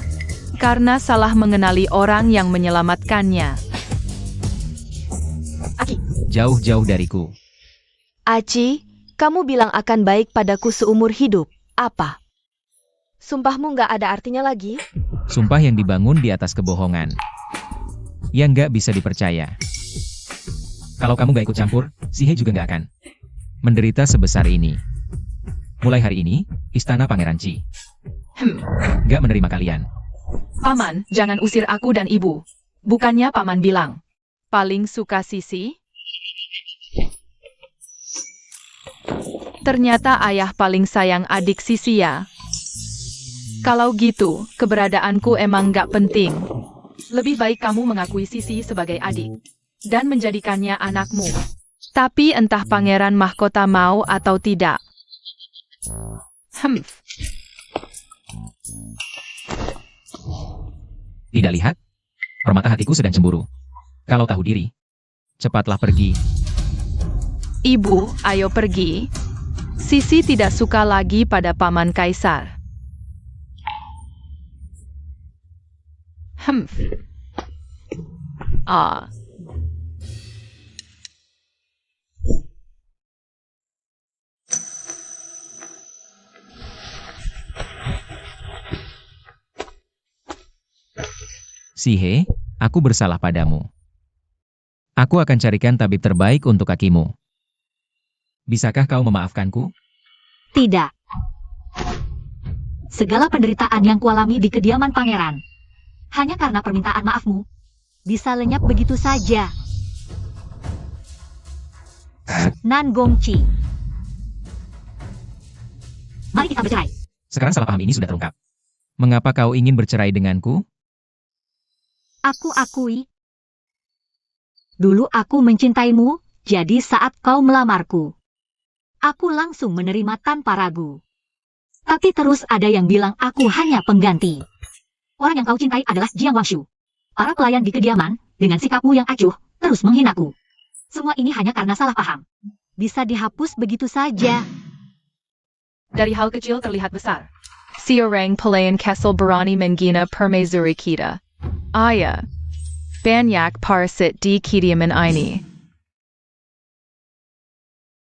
Speaker 4: Karena salah mengenali orang yang menyelamatkannya.
Speaker 2: Aki,
Speaker 5: Jauh-jauh dariku.
Speaker 2: Aci, kamu bilang akan baik padaku seumur hidup. Apa? Sumpahmu nggak ada artinya lagi?
Speaker 5: Sumpah yang dibangun di atas kebohongan. Yang nggak bisa dipercaya. Kalau kamu nggak ikut campur, si He juga nggak akan menderita sebesar ini. Mulai hari ini, Istana Pangeran Qi nggak menerima kalian.
Speaker 4: Paman, jangan usir aku dan ibu. Bukannya paman bilang, paling suka Sisi? Ternyata ayah paling sayang adik Sisi ya. Kalau gitu, keberadaanku emang nggak penting. Lebih baik kamu mengakui Sisi sebagai adik dan menjadikannya anakmu. Tapi entah pangeran mahkota mau atau tidak.
Speaker 5: Tidak lihat? Permata hatiku sedang cemburu. Kalau tahu diri, cepatlah pergi.
Speaker 4: Ibu, ayo pergi. Sisi tidak suka lagi pada paman kaisar. Ah.
Speaker 5: Si He, aku bersalah padamu. Aku akan carikan tabib terbaik untuk kakimu. Bisakah kau memaafkanku?
Speaker 3: Tidak. Segala penderitaan yang kualami di kediaman pangeran, hanya karena permintaan maafmu, bisa lenyap begitu saja. Nan Gongqi. Mari kita bercerai.
Speaker 5: Sekarang salah paham ini sudah terungkap. Mengapa kau ingin bercerai denganku?
Speaker 3: Aku akui. Dulu aku mencintaimu, jadi saat kau melamarku, aku langsung menerima tanpa ragu. Tapi terus ada yang bilang aku hanya pengganti. Orang yang kau cintai adalah Jiang Wangshu. Para pelayan di kediaman, dengan sikapmu yang acuh, terus menghinaku. Semua ini hanya karena salah paham. Bisa dihapus begitu saja.
Speaker 4: Dari hal kecil terlihat besar. Si orang pelayan Kessel berani menghina permaisuri kita. Ayah. Banyak parasit di kediaman ini.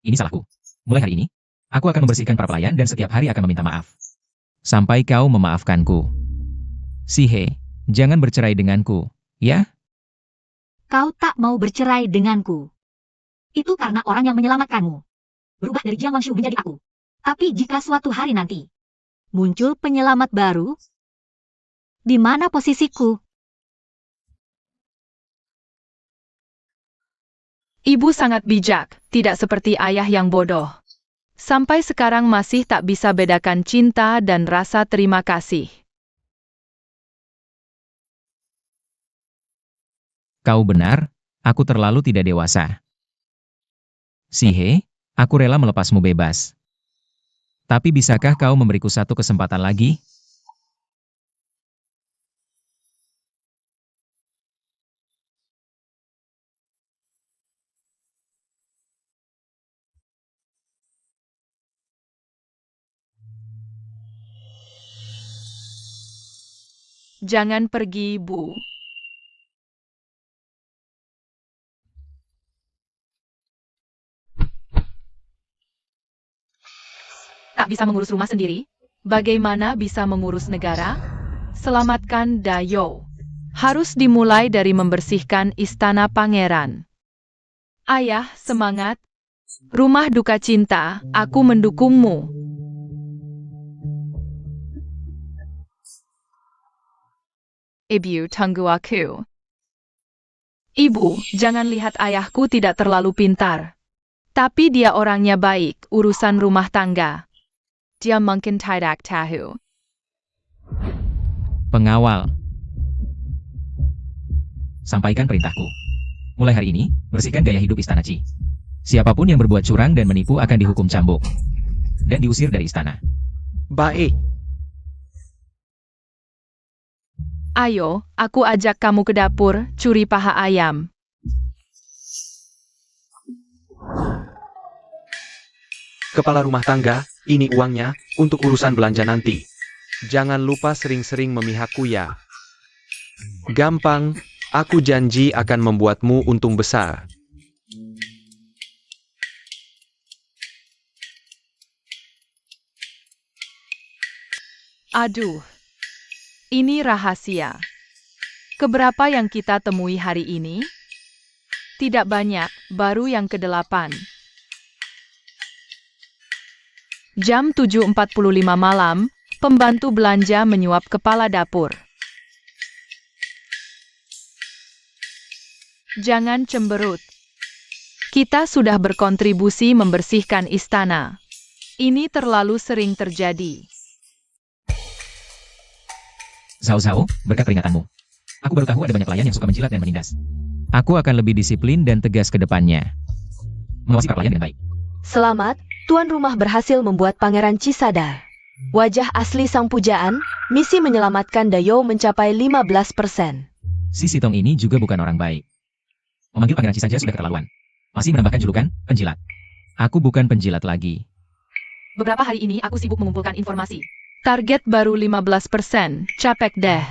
Speaker 5: Ini salahku. Mulai hari ini, aku akan membersihkan para pelayan dan setiap hari akan meminta maaf. Sampai kau memaafkanku. Si He, jangan bercerai denganku, ya?
Speaker 3: Kau tak mau bercerai denganku. Itu karena orang yang menyelamatkanmu berubah dari Jiang Wangshu menjadi aku. Tapi jika suatu hari nanti muncul penyelamat baru, di mana posisiku?
Speaker 4: Ibu sangat bijak, tidak seperti ayah yang bodoh. Sampai sekarang masih tak bisa bedakan cinta dan rasa terima kasih.
Speaker 5: Kau benar, aku terlalu tidak dewasa. Si He, aku rela melepasmu bebas. Tapi bisakah kau memberiku satu kesempatan lagi?
Speaker 4: Jangan pergi, Bu. Tak bisa mengurus rumah sendiri? Bagaimana bisa mengurus negara? Selamatkan Dayo. Harus dimulai dari membersihkan istana pangeran. Ayah, semangat. Rumah duka cinta, aku mendukungmu. Ibu, tunggu aku. Ibu, jangan lihat ayahku tidak terlalu pintar. Tapi dia orangnya baik, urusan rumah tangga. Dia mungkin tidak tahu.
Speaker 5: Pengawal. Sampaikan perintahku. Mulai hari ini, bersihkan gaya hidup Istana Qi. Siapapun yang berbuat curang dan menipu akan dihukum cambuk. Dan diusir dari istana.
Speaker 1: Baik.
Speaker 4: Ayo, aku ajak kamu ke dapur, curi paha ayam.
Speaker 1: Kepala rumah tangga, ini uangnya, untuk urusan belanja nanti. Jangan lupa sering-sering memihakku ya. Gampang, aku janji akan membuatmu untung besar.
Speaker 4: Aduh. Ini rahasia. Keberapa yang kita temui hari ini? Tidak banyak, baru yang ke-8. Jam 7.45 malam, pembantu belanja menyuap kepala dapur. Jangan cemberut. Kita sudah berkontribusi membersihkan istana. Ini terlalu sering terjadi.
Speaker 5: Zhao Zhao, berkat peringatanmu. Aku baru tahu ada banyak pelayan yang suka menjilat dan menindas. Aku akan lebih disiplin dan tegas ke depannya. Mengawasi para pelayan dengan baik.
Speaker 2: Selamat, tuan rumah berhasil membuat Pangeran Qi sadar. Wajah asli sang pujaan, misi menyelamatkan Dayou mencapai 15%.
Speaker 5: Si Sitong ini juga bukan orang baik. Memanggil Pangeran Qi saja sudah keterlaluan. Masih menambahkan julukan, penjilat. Aku bukan penjilat lagi.
Speaker 4: Beberapa hari ini aku sibuk mengumpulkan informasi. Target baru 15%, capek deh.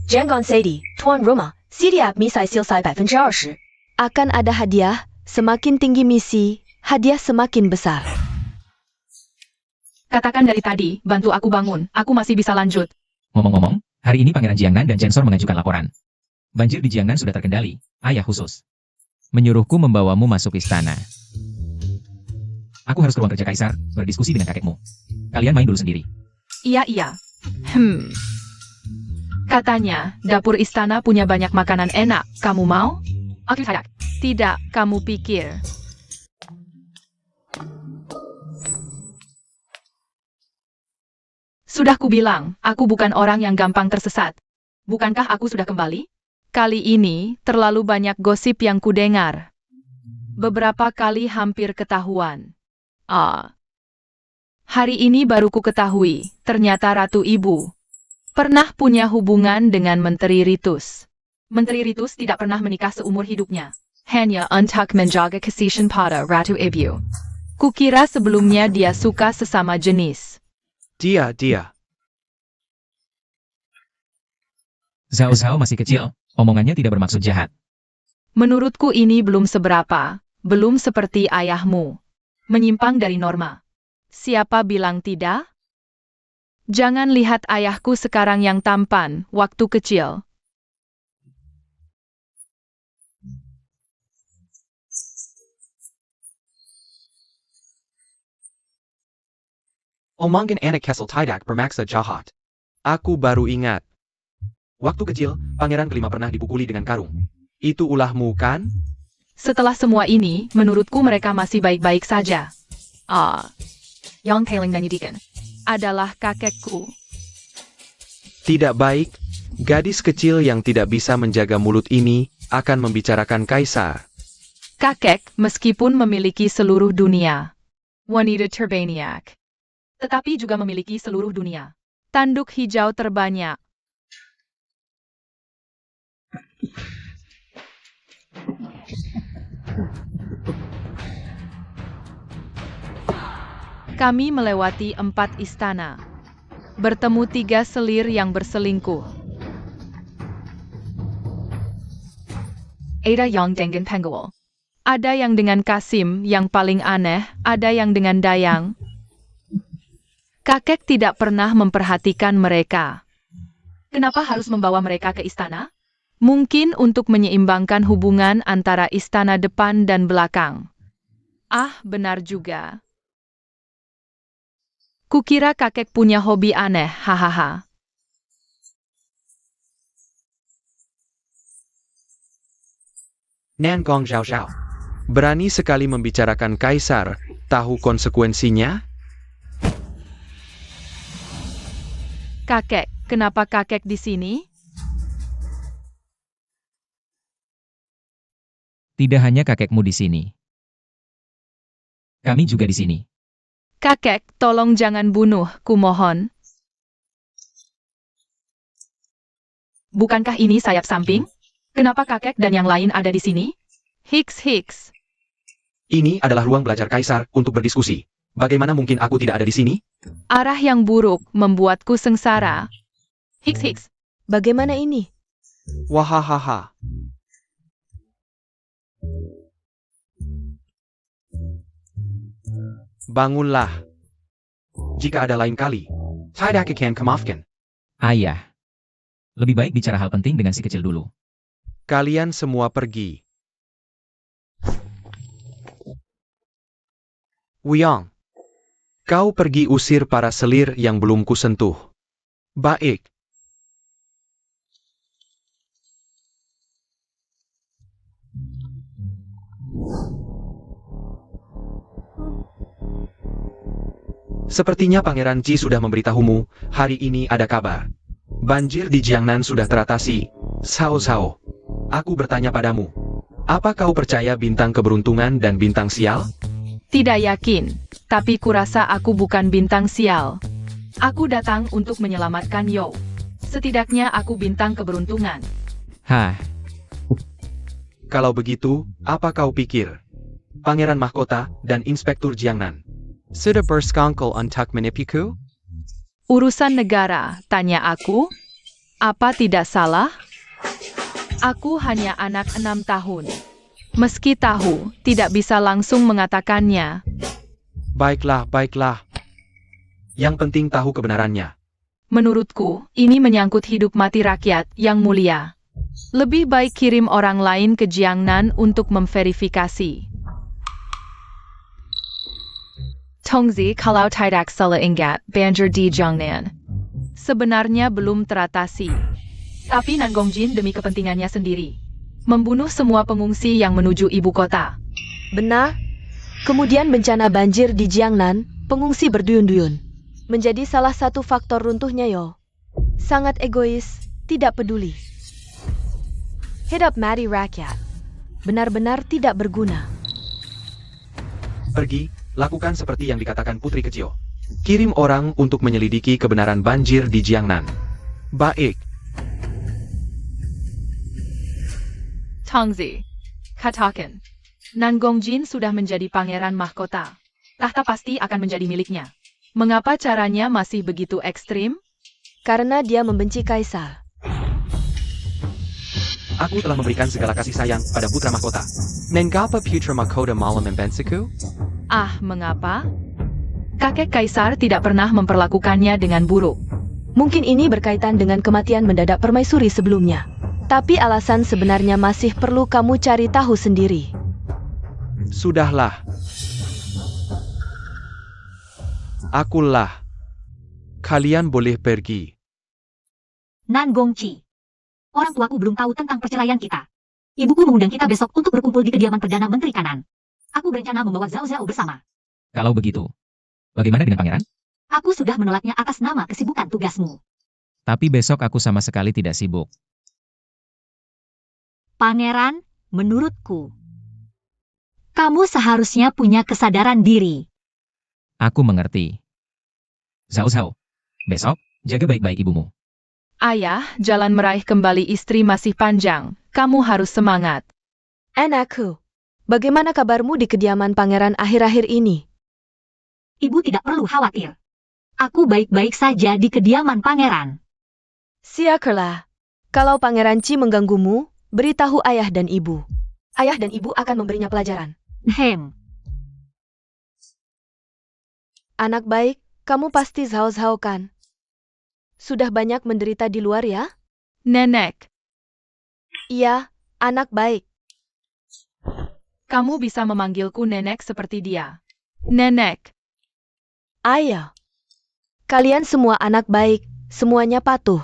Speaker 2: Jangan sedih, tuan rumah. Siap misi selesai 20%. Akan ada hadiah, semakin tinggi misi, hadiah semakin besar.
Speaker 4: Katakan dari tadi, bantu aku bangun, aku masih bisa lanjut.
Speaker 5: Ngomong-ngomong, hari ini Pangeran Jiangnan dan Jensor mengajukan laporan. Banjir di Jiangnan sudah terkendali, ayah khusus. Menyuruhku membawamu masuk istana. Aku harus ke ruang kerja Kaisar, berdiskusi dengan kakekmu. Kalian main dulu sendiri.
Speaker 4: Iya. Katanya, dapur istana punya banyak makanan enak. Kamu mau? Oke, tidak. Tidak, kamu pikir. Sudah kubilang, aku bukan orang yang gampang tersesat. Bukankah aku sudah kembali? Kali ini, terlalu banyak gosip yang kudengar. Beberapa kali hampir ketahuan. Hari ini baru ku ketahui, ternyata Ratu Ibu pernah punya hubungan dengan Menteri Ritus. Menteri Ritus tidak pernah menikah seumur hidupnya. Hanya untuk menjaga kesehatan pada Ratu Ibu. Kukira sebelumnya dia suka sesama jenis.
Speaker 1: Dia.
Speaker 5: Zhao Zhao masih kecil, omongannya tidak bermaksud jahat.
Speaker 4: Menurutku ini belum seberapa, belum seperti ayahmu. Menyimpang dari norma. Siapa bilang tidak? Jangan lihat ayahku sekarang yang tampan, waktu kecil.
Speaker 1: Omongan anak Kessel tidak bermaksud jahat. Aku baru ingat. Waktu kecil, Pangeran kelima pernah dipukuli dengan karung. Itu ulahmu kan?
Speaker 4: Setelah semua ini, menurutku mereka masih baik-baik saja. Yang paling menyedihkan adalah kakekku.
Speaker 1: Tidak baik, gadis kecil yang tidak bisa menjaga mulut ini akan membicarakan Kaisar.
Speaker 4: Kakek, meskipun memiliki seluruh dunia. Wanita terbanyak. Tetapi juga memiliki seluruh dunia. Tanduk hijau terbanyak. Kami melewati 4 istana. Bertemu 3 selir yang berselingkuh. Ada yang dengan Penggol. Ada yang dengan Kasim, yang paling aneh, ada yang dengan Dayang. Kakek tidak pernah memperhatikan mereka. Kenapa harus membawa mereka ke istana? Mungkin untuk menyeimbangkan hubungan antara istana depan dan belakang. Benar juga. Kukira kakek punya hobi aneh, hahaha.
Speaker 1: Nan Gong Zhao Zhao. Berani sekali membicarakan Kaisar, tahu konsekuensinya?
Speaker 4: Kakek, kenapa kakek di sini?
Speaker 5: Tidak hanya kakekmu di sini. Kami juga di sini.
Speaker 4: Kakek, tolong jangan bunuh, kumohon. Bukankah ini sayap samping? Kenapa kakek dan yang lain ada di sini? Hiks.
Speaker 1: Ini adalah ruang belajar Kaisar untuk berdiskusi. Bagaimana mungkin aku tidak ada di sini?
Speaker 4: Arah yang buruk membuatku sengsara. Hiks.
Speaker 2: Bagaimana ini?
Speaker 1: Wahahaha. Bangunlah. Jika ada lain kali, tidak akan kemaafkan.
Speaker 5: Ayah. Lebih baik bicara hal penting dengan si kecil dulu.
Speaker 1: Kalian semua pergi. Wuyong, kau pergi usir para selir yang belum kusentuh. Baik. Sepertinya Pangeran Ji sudah memberitahumu, hari ini ada kabar. Banjir di Jiangnan sudah teratasi. Sao Sao, aku bertanya padamu, apa kau percaya bintang keberuntungan dan bintang sial?
Speaker 4: Tidak yakin, tapi kurasa aku bukan bintang sial. Aku datang untuk menyelamatkan Yo. Setidaknya aku bintang keberuntungan.
Speaker 5: Hah,
Speaker 1: Kalau begitu, apa kau pikir? Pangeran Mahkota dan Inspektur Jiangnan sudah bersekongkol untuk menipuku?
Speaker 4: Urusan negara, tanya aku? Apa tidak salah? Aku hanya anak 6 tahun. Meski tahu, tidak bisa langsung mengatakannya.
Speaker 1: Baiklah, baiklah. Yang penting tahu kebenarannya.
Speaker 4: Menurutku, ini menyangkut hidup mati rakyat yang mulia. Lebih baik kirim orang lain ke Jiangnan untuk memverifikasi. Tongzi kalau tidak salah ingat, banjir di Jiangnan sebenarnya belum teratasi. Tapi Nangongjin demi kepentingannya sendiri membunuh semua pengungsi yang menuju ibu kota.
Speaker 2: Benar. Kemudian bencana banjir di Jiangnan, pengungsi berduyun-duyun. Menjadi salah satu faktor runtuhnya Yo. Sangat egois, tidak peduli. Hidup mati rakyat. Benar-benar tidak berguna.
Speaker 1: Pergi, lakukan seperti yang dikatakan Putri Kecil. Kirim orang untuk menyelidiki kebenaran banjir di Jiangnan. Baik.
Speaker 4: Tongzi, katakan. Nangongjin sudah menjadi pangeran mahkota. Tahta pasti akan menjadi miliknya. Mengapa caranya masih begitu ekstrim?
Speaker 2: Karena dia membenci kaisar.
Speaker 1: Aku telah memberikan segala kasih sayang pada putra mahkota. Mengapa putra mahkota malam membenciku?
Speaker 4: Ah, mengapa? Kakek kaisar tidak pernah memperlakukannya dengan buruk.
Speaker 2: Mungkin ini berkaitan dengan kematian mendadak permaisuri sebelumnya. Tapi alasan sebenarnya masih perlu kamu cari tahu sendiri.
Speaker 1: Sudahlah. Akulah. Kalian boleh pergi.
Speaker 3: Nangongci. Orang tuaku belum tahu tentang perceraian kita. Ibuku mengundang kita besok untuk berkumpul di kediaman Perdana Menteri Kanan. Aku berencana membawa Zhao Zhao bersama.
Speaker 5: kalau begitu, bagaimana dengan pangeran?
Speaker 3: Aku sudah menolaknya atas nama kesibukan tugasmu.
Speaker 5: Tapi besok aku sama sekali tidak sibuk.
Speaker 3: Pangeran, menurutku, kamu seharusnya punya kesadaran diri.
Speaker 5: Aku mengerti. Zhao Zhao, besok, jaga baik-baik ibumu.
Speaker 4: Ayah, jalan meraih kembali istri masih panjang. Kamu harus semangat.
Speaker 2: Anakku, bagaimana kabarmu di kediaman pangeran akhir-akhir ini?
Speaker 3: Ibu tidak perlu khawatir. Aku baik-baik saja di kediaman pangeran.
Speaker 2: Siakerlah. Kalau pangeran Qi mengganggumu, beritahu ayah dan ibu. Ayah dan ibu akan memberinya pelajaran. Anak baik, kamu pasti Zhao Zhao kan? Sudah banyak menderita di luar ya?
Speaker 4: Nenek,
Speaker 2: Iya, anak baik.
Speaker 4: kamu bisa memanggilku nenek seperti dia. Nenek,
Speaker 2: Ayah. Kalian semua anak baik, semuanya patuh.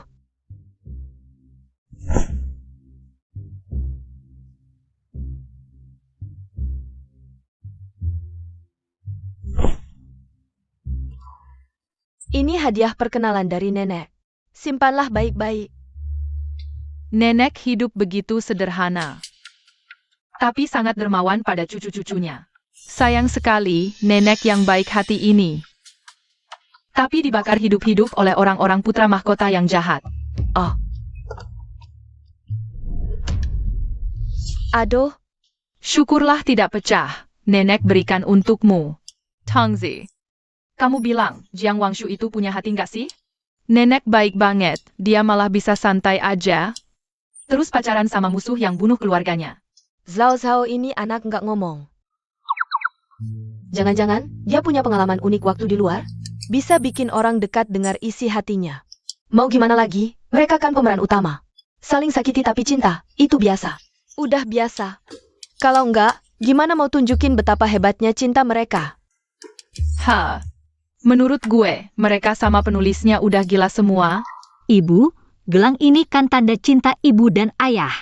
Speaker 2: Ini hadiah perkenalan dari nenek. Simpanlah baik-baik.
Speaker 4: nenek hidup begitu sederhana. Tapi sangat dermawan pada cucu-cucunya. Sayang sekali, nenek yang baik hati ini. Tapi dibakar hidup-hidup oleh orang-orang putra mahkota yang jahat.
Speaker 2: Oh. Aduh,
Speaker 4: Syukurlah tidak pecah. Nenek berikan untukmu. Tongzi, kamu bilang Jiang Wangshu itu punya hati nggak sih? Nenek baik banget, dia malah bisa santai aja. Terus pacaran sama musuh yang bunuh keluarganya.
Speaker 2: Zhao Zhao ini anak nggak ngomong. Jangan-jangan dia punya pengalaman unik waktu di luar? Bisa bikin orang dekat dengar isi hatinya. Mau gimana lagi? Mereka kan pemeran utama. Saling sakiti tapi cinta, itu biasa. Udah biasa. Kalau enggak, gimana mau tunjukin betapa hebatnya cinta mereka?
Speaker 4: Menurut gue, mereka sama penulisnya udah gila semua.
Speaker 3: Ibu, gelang ini kan tanda cinta ibu dan ayah.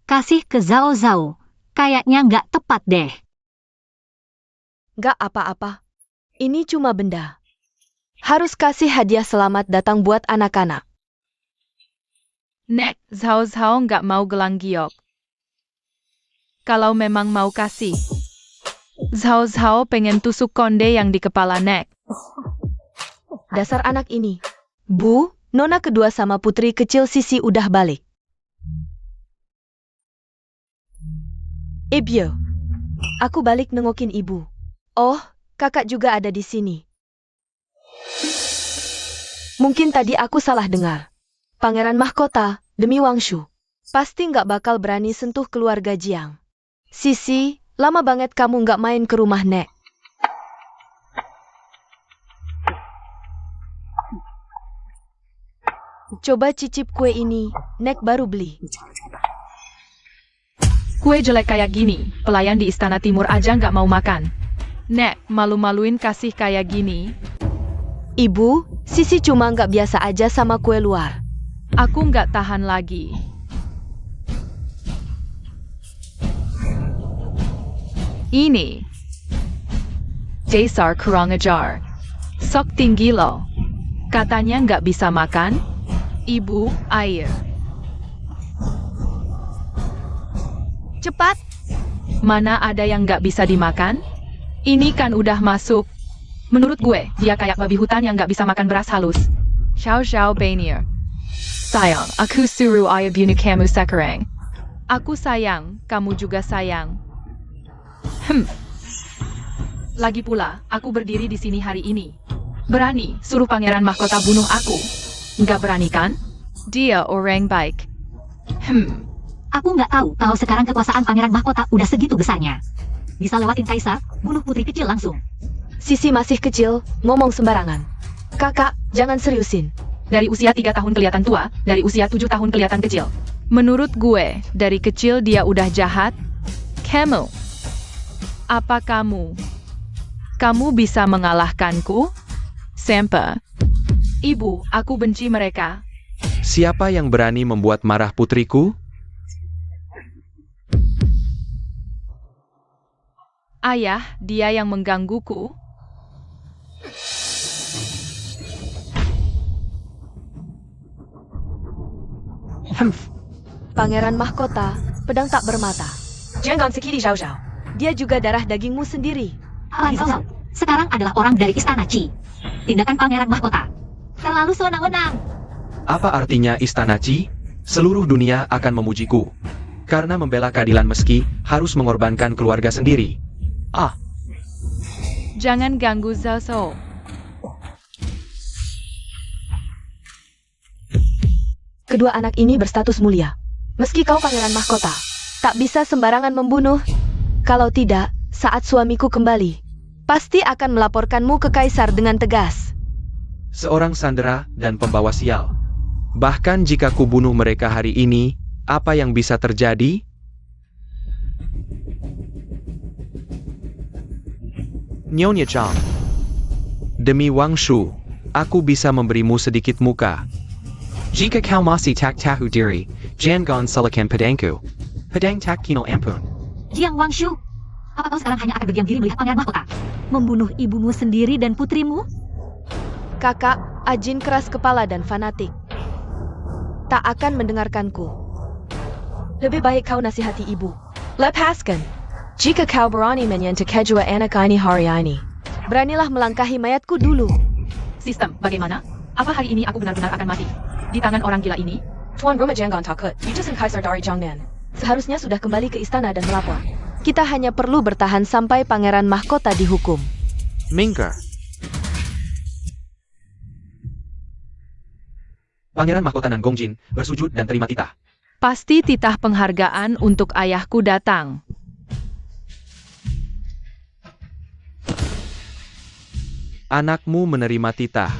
Speaker 3: Kasih ke Zhao Zhao, kayaknya nggak tepat deh.
Speaker 2: Enggak apa-apa. Ini cuma benda. Harus kasih hadiah selamat datang buat anak-anak.
Speaker 4: Nek, Zhao Zhao nggak mau gelang giok. Kalau memang mau kasih. Zhao Zhao pengen tusuk konde yang di kepala Nek.
Speaker 2: Dasar anak ini. Bu, nona kedua sama putri kecil Sisi udah balik. Ibyo. Aku balik nengokin ibu. Oh, kakak juga ada di sini. Mungkin tadi aku salah dengar. Pangeran mahkota, demi Wangshu. Pasti nggak bakal berani sentuh keluarga Jiang. Sisi, lama banget kamu nggak main ke rumah Nek. Coba cicip kue ini, Nek baru beli.
Speaker 4: Kue jelek kayak gini, pelayan di Istana Timur aja nggak mau makan. Nek, malu-maluin kasih kayak gini.
Speaker 2: Ibu, Sisi cuma nggak biasa aja sama kue luar.
Speaker 4: Aku nggak tahan lagi. Ini. Jasar kurang ajar. Sok tinggi lo. Katanya nggak bisa makan. Ibu, air.
Speaker 2: Cepat!
Speaker 4: Mana ada yang nggak bisa dimakan? Ini kan udah masuk. Menurut gue, dia kayak babi hutan yang nggak bisa makan beras halus. Xiao Xiao Banir. Sayang, aku suruh ayah bunuh kamu sekarang. Aku sayang, kamu juga sayang. Lagi pula, aku berdiri di sini hari ini. Berani suruh pangeran mahkota bunuh aku. Nggak berani kan? Dia orang baik.
Speaker 3: Aku nggak tahu kalau sekarang kekuasaan pangeran mahkota udah segitu besarnya. Bisa lewatin kaisar, bunuh putri kecil langsung.
Speaker 2: Sisi masih kecil, ngomong sembarangan. Kakak, jangan seriusin.
Speaker 4: Dari usia 3 tahun kelihatan tua, dari usia 7 tahun kelihatan kecil. Menurut gue, dari kecil dia udah jahat. Kamu. Apa kamu? Kamu bisa mengalahkanku? Sampai. Ibu, aku benci mereka.
Speaker 1: Siapa yang berani membuat marah putriku?
Speaker 4: Ayah, dia yang menggangguku.
Speaker 2: Pangeran mahkota, pedang tak bermata. Jangan sekiri Zhao Zhao. Dia juga darah dagingmu sendiri.
Speaker 3: Zhao, sekarang adalah orang dari Istana Qi. Tindakan pangeran mahkota terlalu sewenang-wenang.
Speaker 1: Apa artinya Istana Qi? Seluruh dunia akan memujiku. Karena membela keadilan meski harus mengorbankan keluarga sendiri.
Speaker 4: Jangan ganggu Zhao Zhao.
Speaker 2: Kedua anak ini berstatus mulia. Meski kau pangeran mahkota, tak bisa sembarangan membunuh. Kalau tidak, saat suamiku kembali, pasti akan melaporkanmu ke kaisar dengan tegas.
Speaker 1: Seorang sandera dan pembawa sial. Bahkan jika ku bunuh mereka hari ini, apa yang bisa terjadi? Nyonya Chang. Demi Wangshu, aku bisa memberimu sedikit muka. Jika kau masih tak tahu diri, jangan salahkan pedangku. Pedang tak kino ampun.
Speaker 3: Jiang Wangshu, apa kau sekarang hanya akan berdiam diri melihat pangeran mahkota membunuh ibumu sendiri dan putrimu?
Speaker 2: Kakak, Ajin keras kepala dan fanatik. Tak akan mendengarkanku. Lebih baik kau nasihati ibu. Lepaskan. Jika kau berani menyentuh kedua anak ini hari ini, beranilah melangkahi mayatku dulu.
Speaker 4: Sistem, bagaimana? Apa hari ini aku benar-benar akan mati? Di tangan orang gila ini?
Speaker 2: Tuan Rumah jangan takut. Utusan Kaisar dari Jiangnan seharusnya sudah kembali ke istana dan melapor. Kita hanya perlu bertahan sampai pangeran mahkota dihukum.
Speaker 1: Mingker. Pangeran mahkota Nan Gongjin bersujud dan terima titah.
Speaker 4: Pasti titah penghargaan untuk ayahku datang.
Speaker 1: Anakmu menerima titah.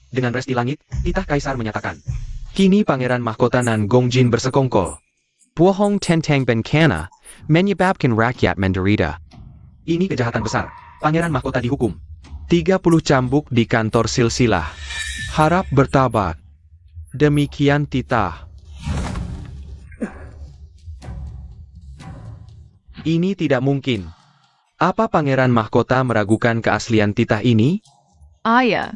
Speaker 1: Dengan resti langit, titah kaisar menyatakan. Kini pangeran mahkota Nan Gongjin bersekongkol. Bohong tentang bencana, menyebabkan rakyat menderita. Ini kejahatan besar. Pangeran mahkota dihukum. 30 cambuk di kantor silsilah. Harap bertobat. Demikian titah. Ini tidak mungkin. Apa pangeran mahkota meragukan keaslian titah ini?
Speaker 4: Ayah,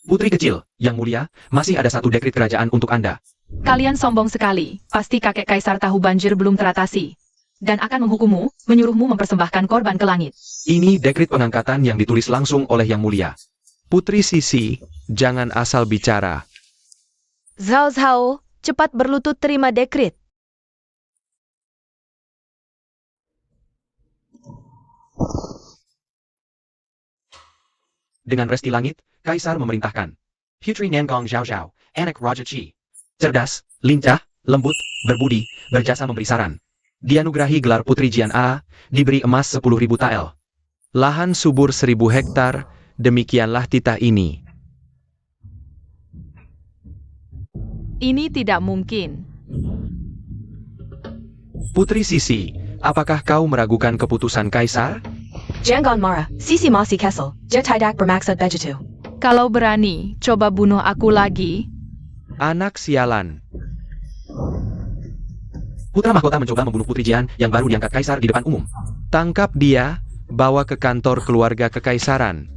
Speaker 1: Putri kecil, yang mulia, masih ada satu dekrit kerajaan untuk Anda.
Speaker 4: kalian sombong sekali. Pasti kakek kaisar tahu banjir belum teratasi. Dan akan menghukummu, menyuruhmu mempersembahkan korban ke langit.
Speaker 1: Ini dekrit pengangkatan yang ditulis langsung oleh yang mulia. Putri Sisi, jangan asal bicara.
Speaker 2: Zhao Zhao, cepat berlutut terima dekrit.
Speaker 1: Dengan resti langit, kaisar memerintahkan. Putri Nangong Zhao Zhao, anak Raja Qi. Cerdas, lincah, lembut, berbudi, berjasa memberi saran. Dianugerahi gelar Putri Jian A, diberi emas 10.000 tael. Lahan subur 1.000 hektar, demikianlah titah ini.
Speaker 4: Ini tidak mungkin.
Speaker 1: Putri Sisi, apakah kau meragukan keputusan kaisar?
Speaker 2: Jangan marah, Sisi masih kesal. Dia tidak bermaksud begitu.
Speaker 4: Kalau berani, coba bunuh aku lagi.
Speaker 1: Anak sialan. Putra mahkota mencoba membunuh Putri Jian yang baru diangkat kaisar di depan umum. Tangkap dia, bawa ke kantor keluarga kekaisaran.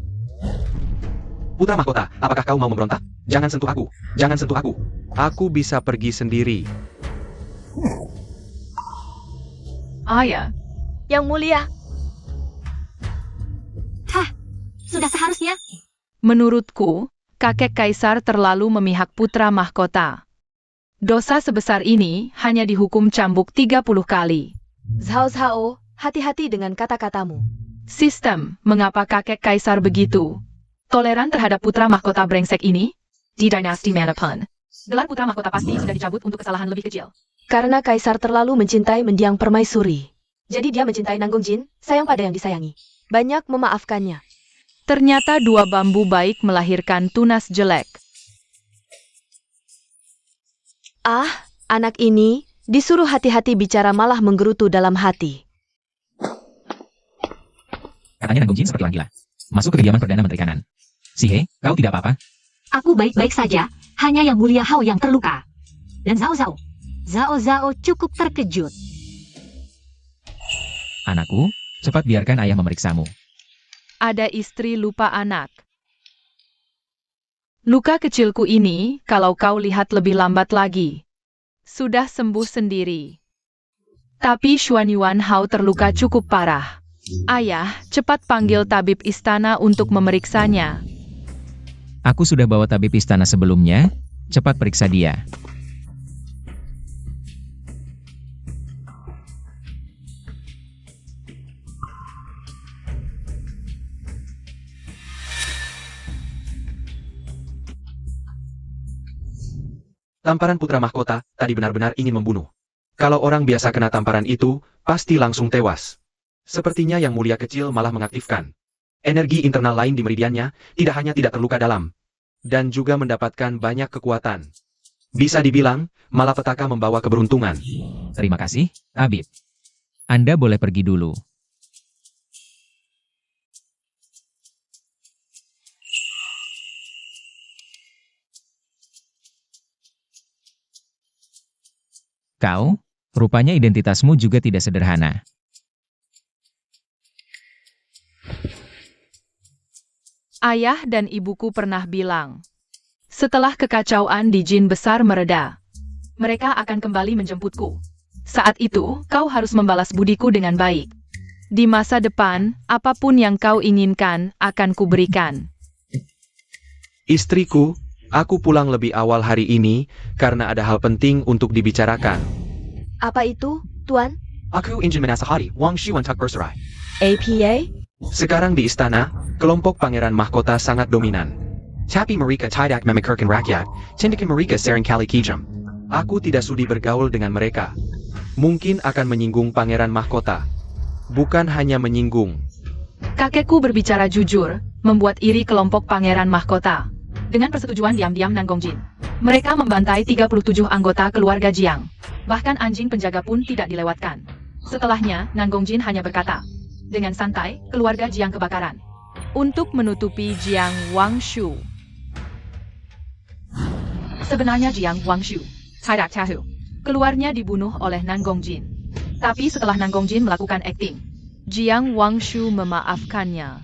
Speaker 1: Putra mahkota, apakah kau mau memberontak? Jangan sentuh aku, jangan sentuh aku. Aku bisa pergi sendiri.
Speaker 4: Ayah,
Speaker 2: Yang mulia,
Speaker 3: Sudah seharusnya.
Speaker 4: menurutku, kakek kaisar terlalu memihak putra mahkota. Dosa sebesar ini hanya dihukum cambuk 30 kali.
Speaker 2: Zhao Zhao, hati-hati dengan kata-katamu.
Speaker 4: Sistem, mengapa kakek kaisar begitu toleran terhadap putra mahkota brengsek ini? Di dinasti manapun, gelar putra mahkota pasti sudah dicabut untuk kesalahan lebih kecil.
Speaker 2: Karena kaisar terlalu mencintai mendiang permaisuri. Jadi dia mencintai Nanggongjin, sayang pada yang disayangi. Banyak memaafkannya.
Speaker 4: Ternyata dua bambu baik melahirkan tunas jelek.
Speaker 2: Ah, anak ini, disuruh hati-hati bicara malah menggerutu dalam hati.
Speaker 5: Katanya Nanggongjin seperti orang gila. Masuk ke kediaman Perdana Menteri Kanan. Sihe, kau tidak apa-apa?
Speaker 3: Aku baik-baik saja, hanya yang mulia Hao yang terluka. Dan Zhao Zhao. Zhao Zhao cukup terkejut.
Speaker 5: Anakku, cepat biarkan ayah memeriksamu.
Speaker 4: Ada istri lupa anak. Luka kecilku ini, kalau kau lihat lebih lambat lagi, sudah sembuh sendiri. Tapi Xuan Yuan Hao terluka cukup parah. Ayah, cepat panggil tabib istana untuk memeriksanya.
Speaker 5: Aku sudah bawa tabib istana sebelumnya, cepat periksa dia.
Speaker 1: Tamparan putra mahkota tadi benar-benar ingin membunuh. Kalau orang biasa kena tamparan itu, pasti langsung tewas. Sepertinya yang mulia kecil malah mengaktifkan energi internal lain di meridiannya, tidak hanya tidak terluka dalam, dan juga mendapatkan banyak kekuatan. Bisa dibilang, malapetaka membawa keberuntungan.
Speaker 5: Terima kasih, tabib. Anda boleh pergi dulu. Kau, rupanya identitasmu juga tidak sederhana.
Speaker 4: Ayah dan ibuku pernah bilang, setelah kekacauan di Jin besar mereda, mereka akan kembali menjemputku. Saat itu, kau harus membalas budiku dengan baik. Di masa depan, apapun yang kau inginkan akan kuberikan.
Speaker 1: Istriku, aku pulang lebih awal hari ini, karena ada hal penting untuk dibicarakan.
Speaker 2: Apa itu, Tuan?
Speaker 1: Aku ingin menasihati Wang Shi untuk bercerai.
Speaker 2: APA?
Speaker 1: Sekarang di istana, kelompok pangeran mahkota sangat dominan. Tapi mereka tidak memikirkan rakyat, tindakan mereka seringkali kejam. Aku tidak sudi bergaul dengan mereka. Mungkin akan menyinggung pangeran mahkota. bukan hanya menyinggung.
Speaker 4: Kakekku berbicara jujur, membuat iri kelompok pangeran mahkota. Dengan persetujuan diam-diam Nanggongjin, mereka membantai 37 anggota keluarga Jiang. Bahkan anjing penjaga pun tidak dilewatkan. Setelahnya, Nanggongjin hanya berkata, dengan santai, keluarga Jiang kebakaran. Untuk menutupi Jiang Wangshu. Sebenarnya Jiang Wangshu, tidak tahu, keluarnya dibunuh oleh Nanggongjin. Tapi setelah Nanggongjin melakukan akting, Jiang Wangshu memaafkannya.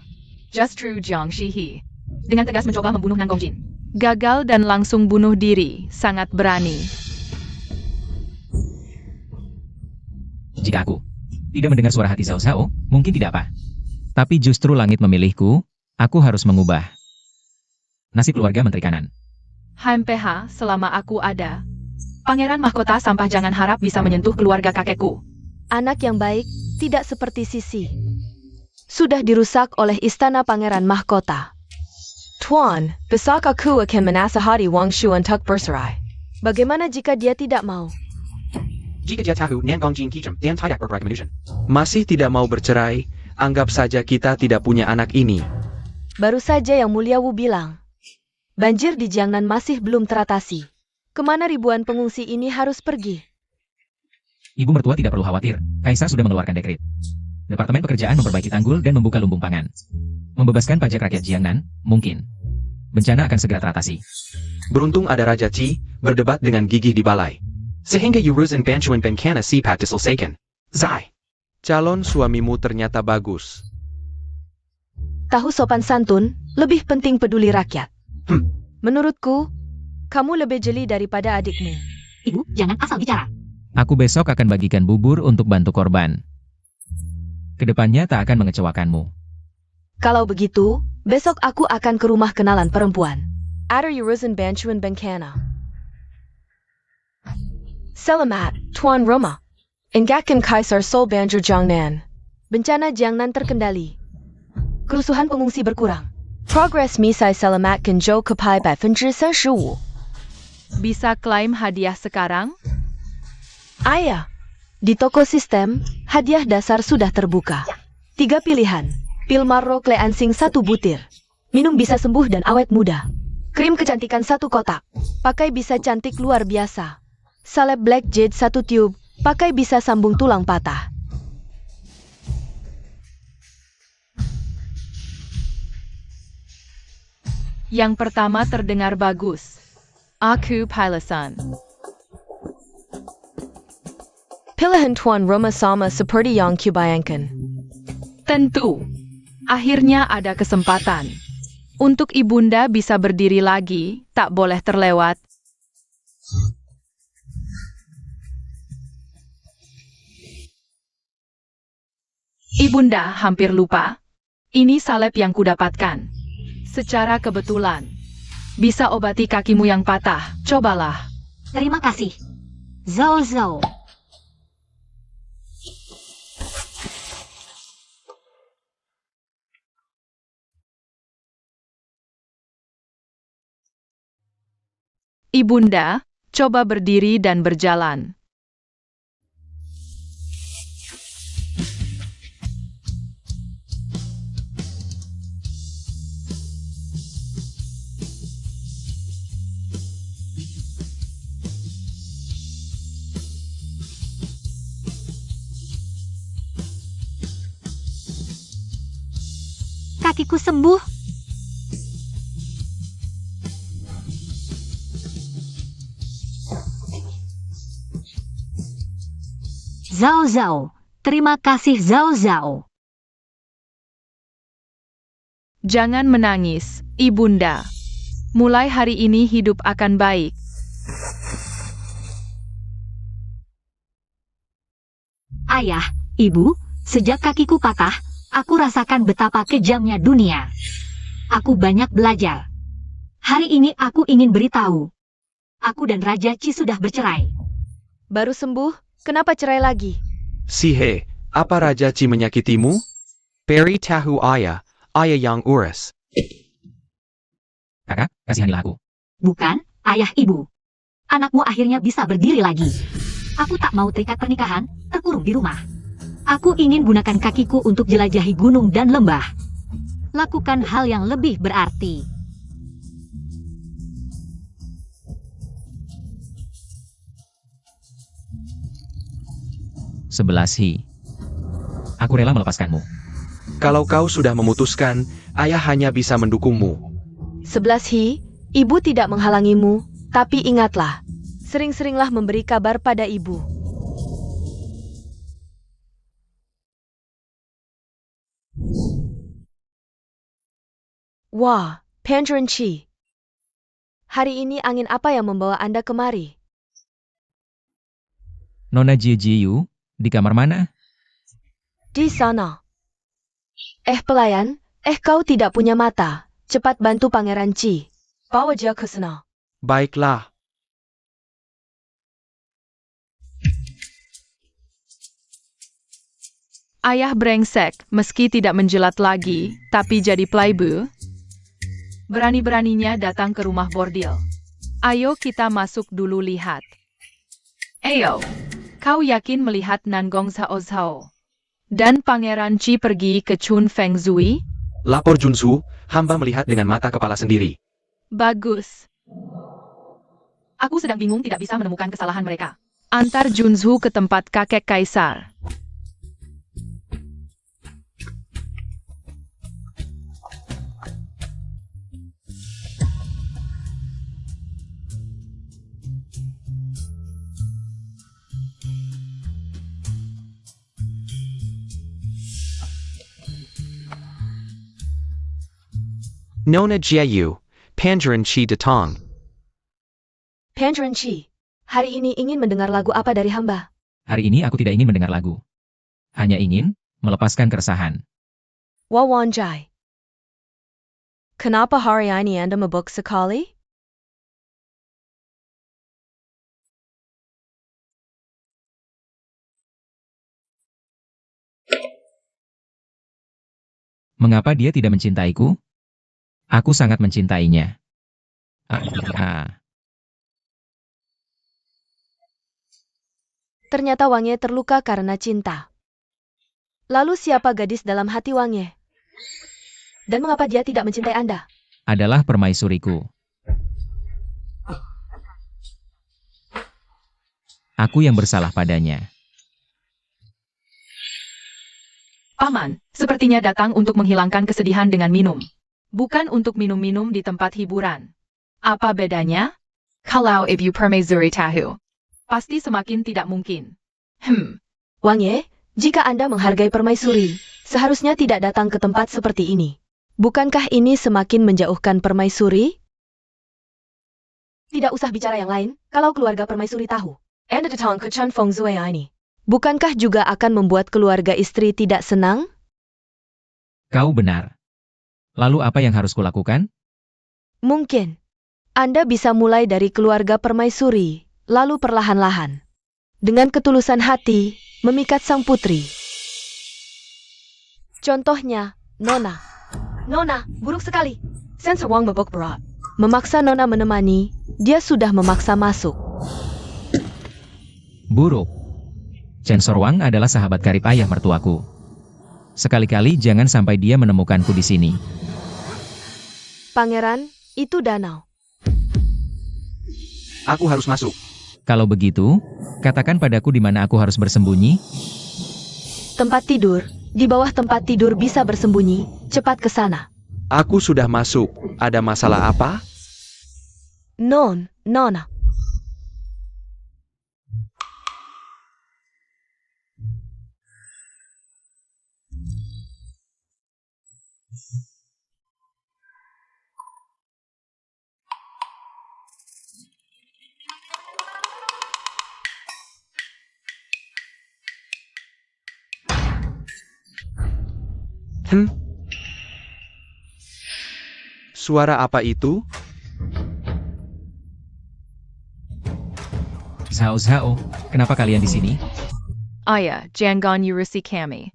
Speaker 4: Justru Jiang Shihi, dengan tegas mencoba membunuh Nanggongjin. Gagal dan langsung bunuh diri, sangat berani.
Speaker 5: Jika aku tidak mendengar suara hati Zhao Zhao, mungkin tidak apa. Tapi justru langit memilihku, aku harus mengubah nasib keluarga Menteri Kanan.
Speaker 4: HMPH, selama aku ada, Pangeran Mahkota Sampah jangan harap bisa menyentuh keluarga kakekku.
Speaker 2: Anak yang baik, tidak seperti Sisi. Sudah dirusak oleh istana Pangeran Mahkota. Tuan, besok aku akan menasihati Wangshu untuk bercerai. Bagaimana jika dia tidak mau?
Speaker 1: Jika dia tahu Nanggongjin kejam dan tidak bergerak manusia, masih tidak mau bercerai, anggap saja kita tidak punya anak ini.
Speaker 2: Baru saja Yang Mulia Wu bilang. Banjir di Jiangnan masih belum teratasi. Kemana ribuan pengungsi ini harus pergi?
Speaker 5: Ibu mertua tidak perlu khawatir, Kaisar sudah mengeluarkan dekret. Departemen Pekerjaan memperbaiki tanggul dan membuka lumbung pangan. Membebaskan pajak rakyat Jiangnan, mungkin. Bencana akan segera teratasi.
Speaker 1: Beruntung ada Raja Qi, berdebat dengan gigih di balai. Sehingga urusan bantuan bencana cepat diselesaikan. Zai. Calon suamimu ternyata bagus.
Speaker 2: Tahu sopan santun, lebih penting peduli rakyat. Menurutku, kamu lebih jeli daripada adikmu.
Speaker 3: Ibu, jangan asal bicara.
Speaker 5: Aku besok akan bagikan bubur untuk bantu korban. Kedepannya tak akan mengecewakanmu.
Speaker 2: Kalau begitu, besok aku akan ke rumah kenalan perempuan. Ada urusan bantuan bencana. Selamat, Tuan Roma. Enggakan Kaisar Sol banjir Jiangnan. Bencana Jiangnan terkendali. Kerusuhan pengungsi berkurang. Progres misai selamatkan Zhou Kepai 35%.
Speaker 4: Bisa klaim hadiah sekarang?
Speaker 2: Ayah, di toko sistem, hadiah dasar sudah terbuka. 3 pilihan. Pil Marrok Leansing 1 butir. Minum bisa sembuh dan awet muda. Krim kecantikan 1 kotak. Pakai bisa cantik luar biasa. Salep Black Jade 1 tube. Pakai bisa sambung tulang patah.
Speaker 4: Yang pertama terdengar bagus. Aku Pilasan.
Speaker 2: Pilihan Tuan Roma sama seperti yang kubayangkan.
Speaker 4: Tentu. Akhirnya ada kesempatan. Untuk ibunda bisa berdiri lagi, tak boleh terlewat. Ibunda hampir lupa. Ini salep yang kudapatkan. Secara kebetulan. Bisa obati kakimu yang patah, cobalah.
Speaker 3: Terima kasih. Zhao Zhao.
Speaker 4: Ibunda, coba berdiri dan berjalan.
Speaker 3: Kakiku sembuh. Zhao Zhao. Terima kasih Zhao Zhao.
Speaker 4: Jangan menangis, ibunda. Mulai hari ini hidup akan baik.
Speaker 3: Ayah, ibu, sejak kakiku patah, aku rasakan betapa kejamnya dunia. Aku banyak belajar. Hari ini aku ingin beritahu. Aku dan Raja Qi sudah bercerai.
Speaker 2: Baru sembuh, kenapa cerai lagi?
Speaker 1: Sihe, apa Raja Qi menyakitimu? Peri tahu ayah yang urus.
Speaker 5: Kakak, kasihanilah aku.
Speaker 3: Bukan, ayah ibu. Anakmu akhirnya bisa berdiri lagi. Aku tak mau terikat pernikahan, terkurung di rumah. Aku ingin gunakan kakiku untuk jelajahi gunung dan lembah. Lakukan hal yang lebih berarti.
Speaker 5: Sebelas Hi. Aku rela melepaskanmu.
Speaker 1: Kalau kau sudah memutuskan, ayah hanya bisa mendukungmu.
Speaker 2: 11 Hi, ibu tidak menghalangimu, tapi ingatlah, sering-seringlah memberi kabar pada ibu. Wah, Pangeran Chi. Hari ini angin apa yang membawa Anda kemari?
Speaker 5: Nona Jiu, di kamar mana?
Speaker 2: Di sana. Pelayan, kau tidak punya mata. Cepat bantu Pangeran Chi. Bawa dia ke sana.
Speaker 1: Baiklah.
Speaker 4: Ayah brengsek, meski tidak menjilat lagi, tapi jadi playboy. Berani-beraninya datang ke rumah bordil. Ayo kita masuk dulu lihat. Ayo, kau yakin melihat Nangong Zhao Zhao? Dan Pangeran Chi pergi ke Chun Feng Zui?
Speaker 1: Lapor Junsu, hamba melihat dengan mata kepala sendiri.
Speaker 4: Bagus. Aku sedang bingung tidak bisa menemukan kesalahan mereka. Antar Junsu ke tempat kakek kaisar.
Speaker 1: Nona Jiu, Pangeran Chi datang.
Speaker 2: Pangeran Chi, hari ini ingin mendengar lagu apa dari hamba?
Speaker 5: Hari ini aku tidak ingin mendengar lagu. Hanya ingin melepaskan keresahan.
Speaker 2: Wawan Jai. Kenapa hari ini Anda mabuk sekali?
Speaker 5: Mengapa dia tidak mencintaiku? Aku sangat mencintainya.
Speaker 2: Ternyata Wangye terluka karena cinta. Lalu siapa gadis dalam hati Wangye? Dan mengapa dia tidak mencintai Anda?
Speaker 5: Adalah permaisuriku. Aku yang bersalah padanya.
Speaker 4: Paman, sepertinya datang untuk menghilangkan kesedihan dengan minum. Bukan untuk minum-minum di tempat hiburan. Apa bedanya? Kalau ibu permaisuri tahu, pasti semakin tidak mungkin.
Speaker 2: Wangye, jika Anda menghargai permaisuri, seharusnya tidak datang ke tempat seperti ini. Bukankah ini semakin menjauhkan permaisuri? Tidak usah bicara yang lain, kalau keluarga permaisuri tahu. Anda datang ke Chun Feng Zui ini. Bukankah juga akan membuat keluarga istri tidak senang?
Speaker 5: Kau benar. Lalu apa yang harus kulakukan?
Speaker 2: Mungkin. Anda bisa mulai dari keluarga permaisuri, lalu perlahan-lahan. Dengan ketulusan hati, memikat sang putri. Contohnya, Nona. Nona, buruk sekali. Sensor Wang mabuk berat. Memaksa Nona menemani, dia sudah memaksa masuk.
Speaker 5: Buruk. Chancellor Wang adalah sahabat karib ayah mertuaku. Sekali-kali jangan sampai dia menemukanku di sini.
Speaker 2: Pangeran, itu danau.
Speaker 1: Aku harus masuk.
Speaker 5: Kalau begitu, katakan padaku di mana aku harus bersembunyi.
Speaker 2: Tempat tidur, di bawah tempat tidur bisa bersembunyi, cepat ke sana.
Speaker 1: Aku sudah masuk. Ada masalah apa?
Speaker 2: Nona.
Speaker 1: Suara apa itu?
Speaker 5: Zhao, kenapa kalian di sini?
Speaker 4: Ayah, jangan urusi kami.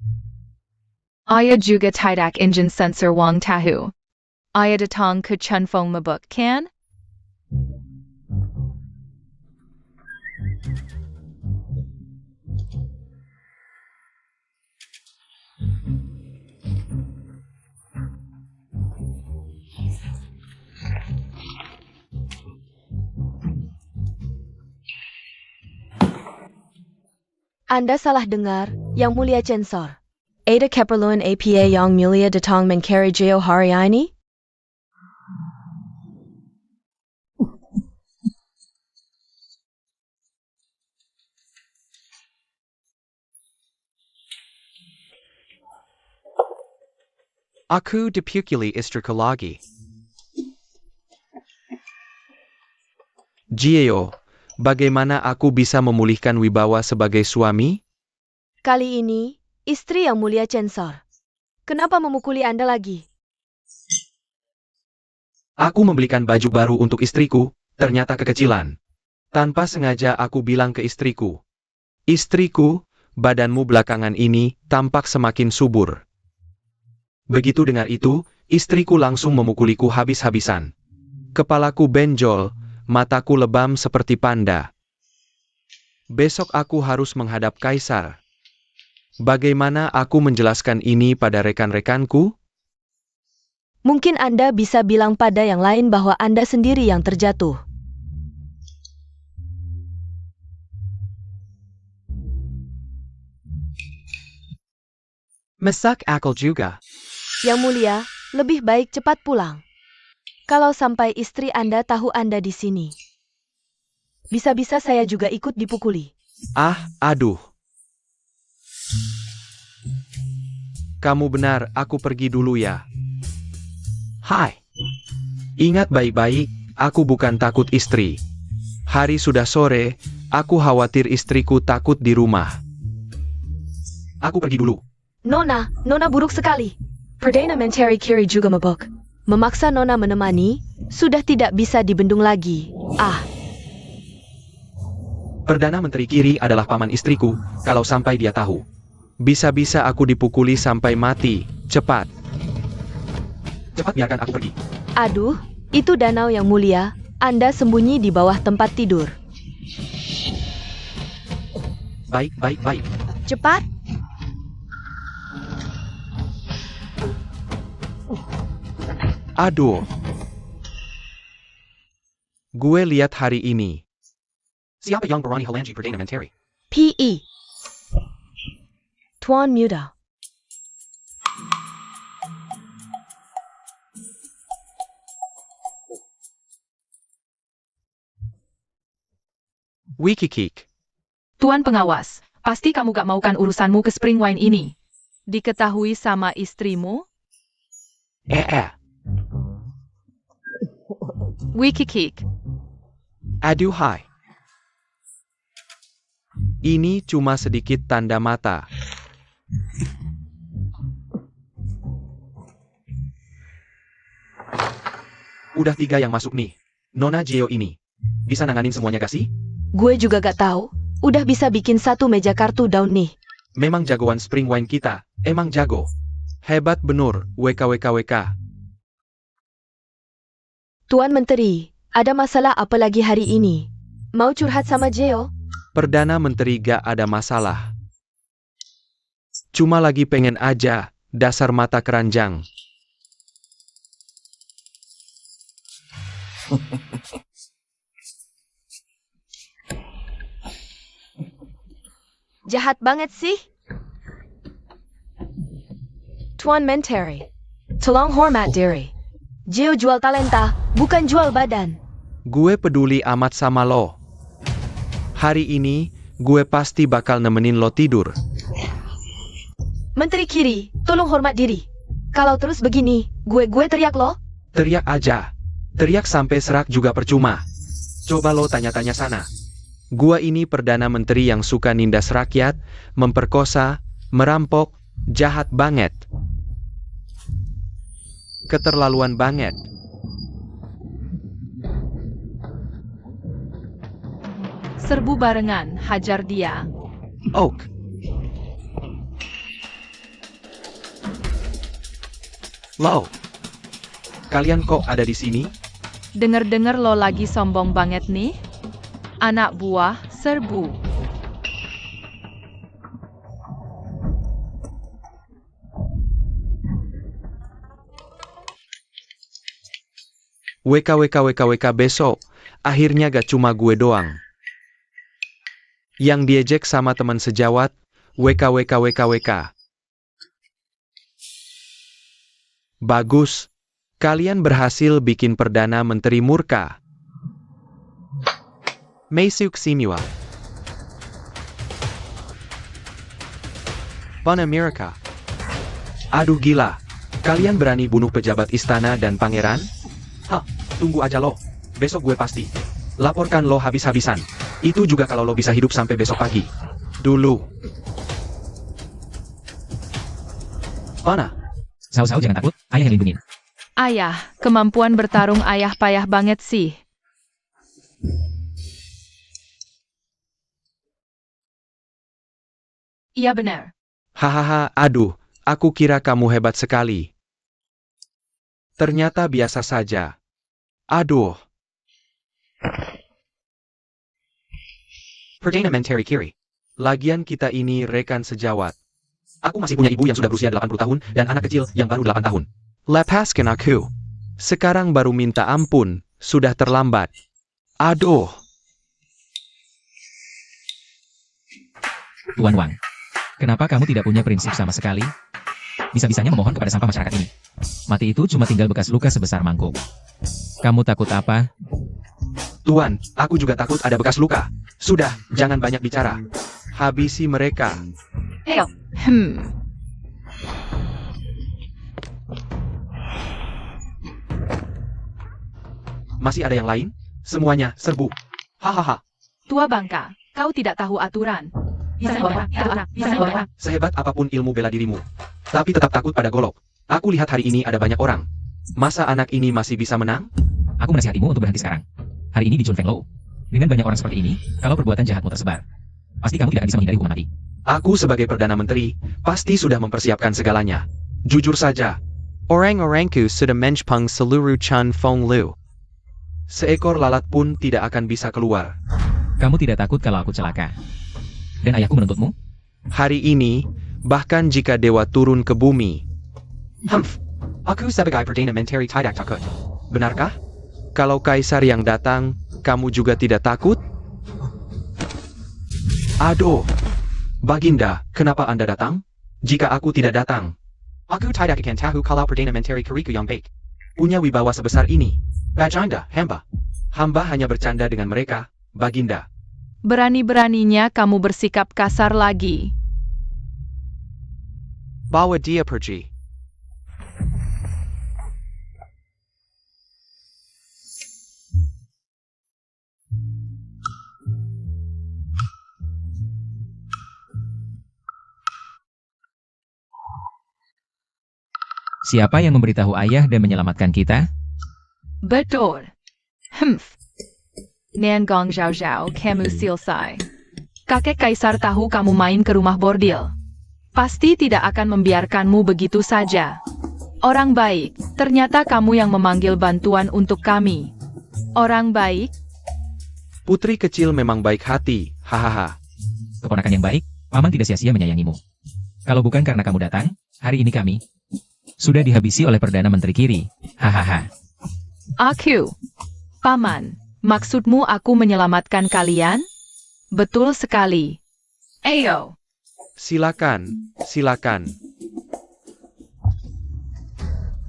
Speaker 4: Ayah juga tidak ingin sensor Wang tahu. Ayah datang ke Chun Feng mabuk, kan?
Speaker 2: Anda salah dengar, Yang Mulia Censor. Ada keperluan APA Yang Mulia datang mencari Geo hari ini?
Speaker 1: Aku dipukuli istriku lagi. Gio, bagaimana aku bisa memulihkan wibawa sebagai suami?
Speaker 2: Kali ini, istri Yang Mulia Censor. Kenapa memukuli Anda lagi?
Speaker 1: Aku membelikan baju baru untuk istriku, ternyata kekecilan. Tanpa sengaja aku bilang ke istriku, "Istriku, badanmu belakangan ini tampak semakin subur." Begitu dengar itu, istriku langsung memukuliku habis-habisan. Kepalaku benjol, mataku lebam seperti panda. Besok aku harus menghadap kaisar. Bagaimana aku menjelaskan ini pada rekan-rekanku?
Speaker 2: Mungkin Anda bisa bilang pada yang lain bahwa Anda sendiri yang terjatuh.
Speaker 1: Masak akal juga.
Speaker 2: Yang Mulia, lebih baik cepat pulang. Kalau sampai istri Anda tahu Anda di sini, bisa-bisa saya juga ikut dipukuli.
Speaker 1: Aduh. Kamu benar, aku pergi dulu ya. Hai. Ingat baik-baik, aku bukan takut istri. Hari sudah sore, aku khawatir istriku takut di rumah. Aku pergi dulu.
Speaker 2: Nona buruk sekali. Perdana Menteri Kiri juga mabuk. Memaksa Nona menemani, sudah tidak bisa dibendung lagi.
Speaker 1: Perdana Menteri Kiri adalah paman istriku, kalau sampai dia tahu. Bisa-bisa aku dipukuli sampai mati, cepat. Cepat biarkan aku pergi.
Speaker 2: Aduh, itu danau Yang Mulia, Anda sembunyi di bawah tempat tidur.
Speaker 1: Baik.
Speaker 2: Cepat!
Speaker 1: Aduh. Gue lihat hari ini. Siapa yang berani halangi Perdana Menteri?
Speaker 2: PE. Tuan Muda.
Speaker 1: Wikikik.
Speaker 4: Tuan pengawas, pasti kamu gak maukan urusanmu ke Spring Wine ini. Diketahui sama istrimu? Wikikik.
Speaker 1: Aduhai. Ini cuma sedikit tanda mata. Udah 3 yang masuk nih. Nona Gio ini. Bisa nanganin semuanya gak sih?
Speaker 2: Gue juga gak tahu. Udah bisa bikin 1 meja kartu daun nih.
Speaker 1: Memang jagoan Spring Wine kita. Emang jago. Hebat benur, WKWKWK.
Speaker 2: Tuan Menteri, ada masalah apa lagi hari ini? Mau curhat sama Gio?
Speaker 1: Perdana Menteri gak ada masalah. Cuma lagi pengen aja, dasar mata keranjang.
Speaker 2: Jahat banget sih. Tuan Menteri, tolong hormat diri. Gio jual talenta, bukan jual badan.
Speaker 1: Gue peduli amat sama lo. Hari ini, gue pasti bakal nemenin lo tidur.
Speaker 2: Menteri Kiri, tolong hormat diri. Kalau terus begini, gue teriak lo.
Speaker 1: Teriak aja. Teriak sampai serak juga percuma. Coba lo tanya-tanya sana. Gua ini Perdana Menteri yang suka nindas rakyat, memperkosa, merampok, jahat banget. Keterlaluan banget.
Speaker 4: Serbu barengan, hajar dia.
Speaker 1: Oak. Lo. Kalian kok ada di sini?
Speaker 4: Dengar-dengar lo lagi sombong banget nih. Anak buah, serbu.
Speaker 1: WKWK besok, akhirnya gak cuma gue doang yang diejek sama teman sejawat, WKWK. Bagus, kalian berhasil bikin Perdana Menteri murka. Masuk Simua. Pan Amerika. Aduh gila, kalian berani bunuh pejabat istana dan pangeran? Hah, tunggu aja lo, besok gue pasti laporkan lo habis-habisan. Itu juga kalau lo bisa hidup sampai besok pagi. Dulu. Mana?
Speaker 5: Sao jangan takut, ayah yang lindungin.
Speaker 4: Ayah, kemampuan bertarung ayah payah banget sih. Iya benar.
Speaker 1: Hahaha, aduh, aku kira kamu hebat sekali. Ternyata biasa saja. Aduh. Perdana Menteri Kiri. Lagian kita ini rekan sejawat. Aku masih punya ibu yang sudah berusia 80 tahun dan anak kecil yang baru 8 tahun. Lepaskan aku. Sekarang baru minta ampun, sudah terlambat. Aduh.
Speaker 5: Tuan Wang, kenapa kamu tidak punya prinsip sama sekali? Bisa-bisanya memohon kepada sampah masyarakat ini. Mati itu cuma tinggal bekas luka sebesar mangkuk. Kamu takut apa?
Speaker 1: Tuan, aku juga takut ada bekas luka. Sudah, jangan banyak bicara. Habisi mereka.
Speaker 2: Ayo.
Speaker 1: Masih ada yang lain? Semuanya serbu. Hahaha.
Speaker 4: Tua bangka, kau tidak tahu aturan.
Speaker 1: Sehebat apapun ilmu bela dirimu, tapi tetap takut pada golok. Aku lihat hari ini ada banyak orang. Masa anak ini masih bisa menang?
Speaker 5: Aku menasihatimu untuk berhenti sekarang. Hari ini di Chun Feng Lou. Dengan banyak orang seperti ini, kalau perbuatan jahatmu tersebar, pasti kamu tidak akan bisa menghindari hukuman mati.
Speaker 1: Aku sebagai Perdana Menteri, pasti sudah mempersiapkan segalanya. Jujur saja, orang-orangku sudah menjpeng seluruh Chun Feng Lou. Seekor lalat pun tidak akan bisa keluar.
Speaker 5: Kamu tidak takut kalau aku celaka? Dan ayahku menuntutmu?
Speaker 1: Hari ini, bahkan jika dewa turun ke bumi. Aku sebagai Perdana Menteri tidak takut. Benarkah? Kalau kaisar yang datang, kamu juga tidak takut? Aduh. Baginda, kenapa Anda datang? Jika aku tidak datang, aku tidak akan tahu kalau Perdana Menteri Keriku yang baik punya wibawa sebesar ini. Baginda, hamba hanya bercanda dengan mereka, Baginda.
Speaker 4: Berani-beraninya kamu bersikap kasar lagi.
Speaker 1: Bawa dia pergi.
Speaker 5: Siapa yang memberitahu ayah dan menyelamatkan kita?
Speaker 4: Betul. Niangong Zhao Zhao, kamu selesai. Kakek kaisar tahu kamu main ke rumah bordil. Pasti tidak akan membiarkanmu begitu saja. Orang baik, ternyata kamu yang memanggil bantuan untuk kami. Orang baik?
Speaker 1: Putri kecil memang baik hati, hahaha.
Speaker 5: Keponakan yang baik, paman tidak sia-sia menyayangimu. Kalau bukan karena kamu datang, hari ini kami sudah dihabisi oleh Perdana Menteri Kiri. Hahaha.
Speaker 4: Aku. Paman, maksudmu aku menyelamatkan kalian? Betul sekali. Ayo.
Speaker 1: Silakan.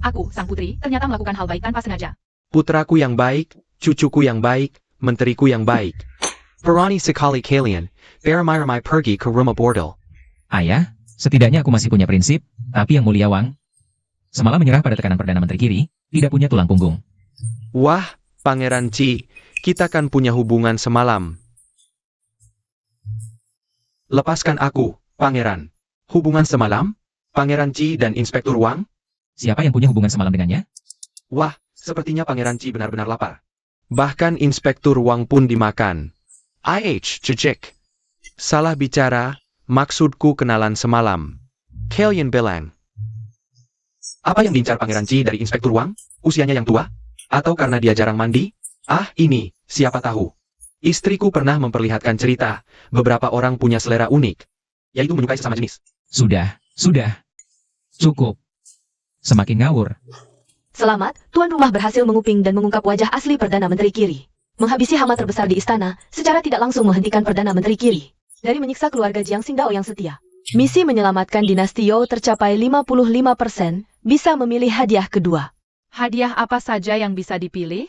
Speaker 4: Aku, sang putri, ternyata melakukan hal baik tanpa sengaja.
Speaker 1: Putraku yang baik, cucuku yang baik, menteriku yang baik. Berani sekali kalian, beramai-ramai pergi ke rumah bordel.
Speaker 5: Ayah, setidaknya aku masih punya prinsip, tapi yang mulia Wang semalam menyerah pada tekanan Perdana Menteri Kiri, tidak punya tulang punggung.
Speaker 1: Wah, Pangeran Chi, kita kan punya hubungan semalam. Lepaskan aku, Pangeran. Hubungan semalam? Pangeran Chi dan Inspektur Wang?
Speaker 5: Siapa yang punya hubungan semalam dengannya?
Speaker 1: Wah, sepertinya Pangeran Chi benar-benar lapar. Bahkan Inspektur Wang pun dimakan. Cecek. Salah bicara, maksudku kenalan semalam. Kalian bilang. Apa yang diincar Pangeran Chi dari Inspektur Wang? Usianya yang tua? Atau karena dia jarang mandi? Ini, siapa tahu. Istriku pernah memperlihatkan cerita, beberapa orang punya selera unik, yaitu menyukai sesama jenis.
Speaker 5: Sudah. Cukup. Semakin ngawur.
Speaker 2: Selamat, tuan rumah berhasil menguping dan mengungkap wajah asli Perdana Menteri Kiri. Menghabisi hama terbesar di istana, secara tidak langsung menghentikan Perdana Menteri Kiri dari menyiksa keluarga Jiang Xingdao yang setia. Misi menyelamatkan dinasti Youo tercapai 55%, bisa memilih hadiah kedua.
Speaker 4: Hadiah apa saja yang bisa dipilih?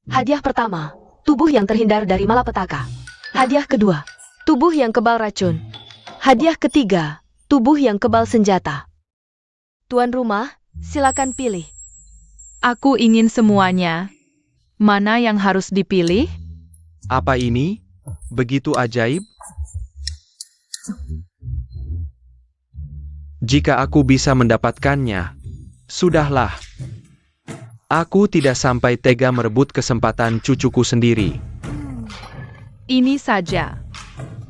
Speaker 2: Hadiah pertama, tubuh yang terhindar dari malapetaka. Hadiah kedua, tubuh yang kebal racun. Hadiah ketiga, tubuh yang kebal senjata. Tuan rumah, silakan pilih.
Speaker 4: Aku ingin semuanya. Mana yang harus dipilih?
Speaker 1: Apa ini? Begitu ajaib? Jika aku bisa mendapatkannya, sudahlah. Aku tidak sampai tega merebut kesempatan cucuku sendiri.
Speaker 4: Ini saja.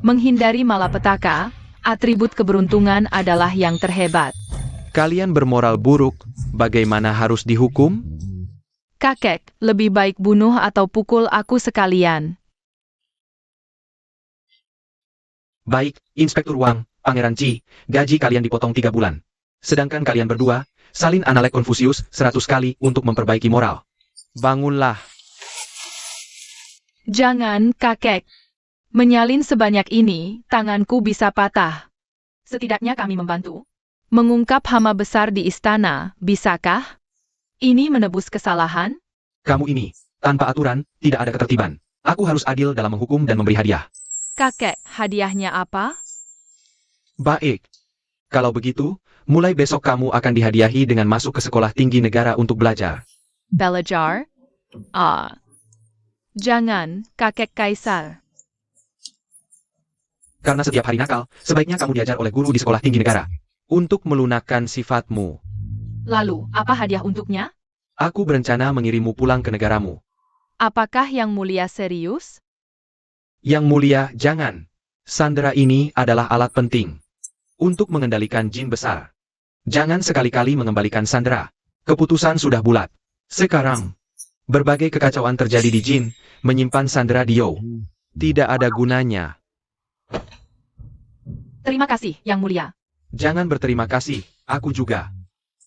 Speaker 4: Menghindari malapetaka, atribut keberuntungan adalah yang terhebat.
Speaker 1: Kalian bermoral buruk, bagaimana harus dihukum?
Speaker 4: Kakek, lebih baik bunuh atau pukul aku sekalian.
Speaker 1: Baik, Inspektur Wang, Pangeran Qi, gaji kalian dipotong 3 bulan. Sedangkan kalian berdua, salin analek Konfusius 100 kali untuk memperbaiki moral. Bangunlah.
Speaker 4: Jangan, kakek. Menyalin sebanyak ini, tanganku bisa patah. Setidaknya kami membantu. Mengungkap hama besar di istana, bisakah? Ini menebus kesalahan?
Speaker 1: Kamu ini, tanpa aturan, tidak ada ketertiban. Aku harus adil dalam menghukum dan memberi hadiah.
Speaker 4: Kakek, hadiahnya apa?
Speaker 1: Baik. Kalau begitu, mulai besok kamu akan dihadiahi dengan masuk ke sekolah tinggi negara untuk belajar.
Speaker 4: Belajar? Jangan, kakek kaisar.
Speaker 1: Karena setiap hari nakal, sebaiknya kamu diajar oleh guru di sekolah tinggi negara. Untuk melunakkan sifatmu,
Speaker 4: Lalu, apa hadiah untuknya?
Speaker 1: aku berencana mengirimmu pulang ke negaramu.
Speaker 4: Apakah yang mulia serius?
Speaker 1: Yang mulia, jangan. Sandera ini adalah alat penting untuk mengendalikan jin besar. Jangan sekali-kali mengembalikan sandera. Keputusan sudah bulat. Sekarang, berbagai kekacauan terjadi di jin, menyimpan sandera di Youo tidak ada gunanya.
Speaker 4: Terima kasih, yang mulia.
Speaker 1: Jangan berterima kasih, aku juga.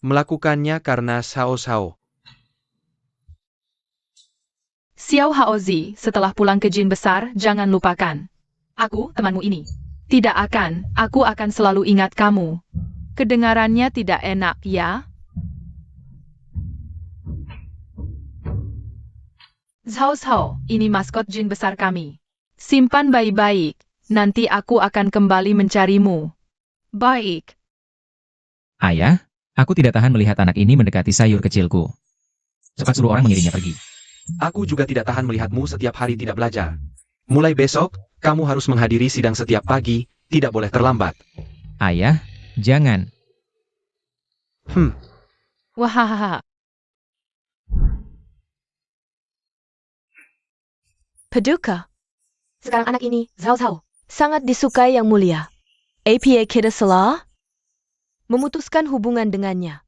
Speaker 1: Melakukannya karena Sao Sao.
Speaker 4: Xiao Haozi, setelah pulang ke jin besar, jangan lupakan. Aku, temanmu ini. Tidak akan, aku akan selalu ingat kamu. Kedengarannya tidak enak, ya? Zhao Zhao, ini maskot jin besar kami. Simpan baik-baik, nanti aku akan kembali mencarimu. Baik.
Speaker 5: Ayah, aku tidak tahan melihat anak ini mendekati sayur kecilku. Cepat suruh orang mengirimnya pergi.
Speaker 1: Aku juga tidak tahan melihatmu setiap hari tidak belajar. Mulai besok, kamu harus menghadiri sidang setiap pagi, tidak boleh terlambat.
Speaker 5: Ayah, jangan.
Speaker 4: Wahahaha.
Speaker 2: Paduka. Sekarang anak ini, Zhao Zhao, sangat disukai yang mulia. APA kita salah memutuskan hubungan dengannya.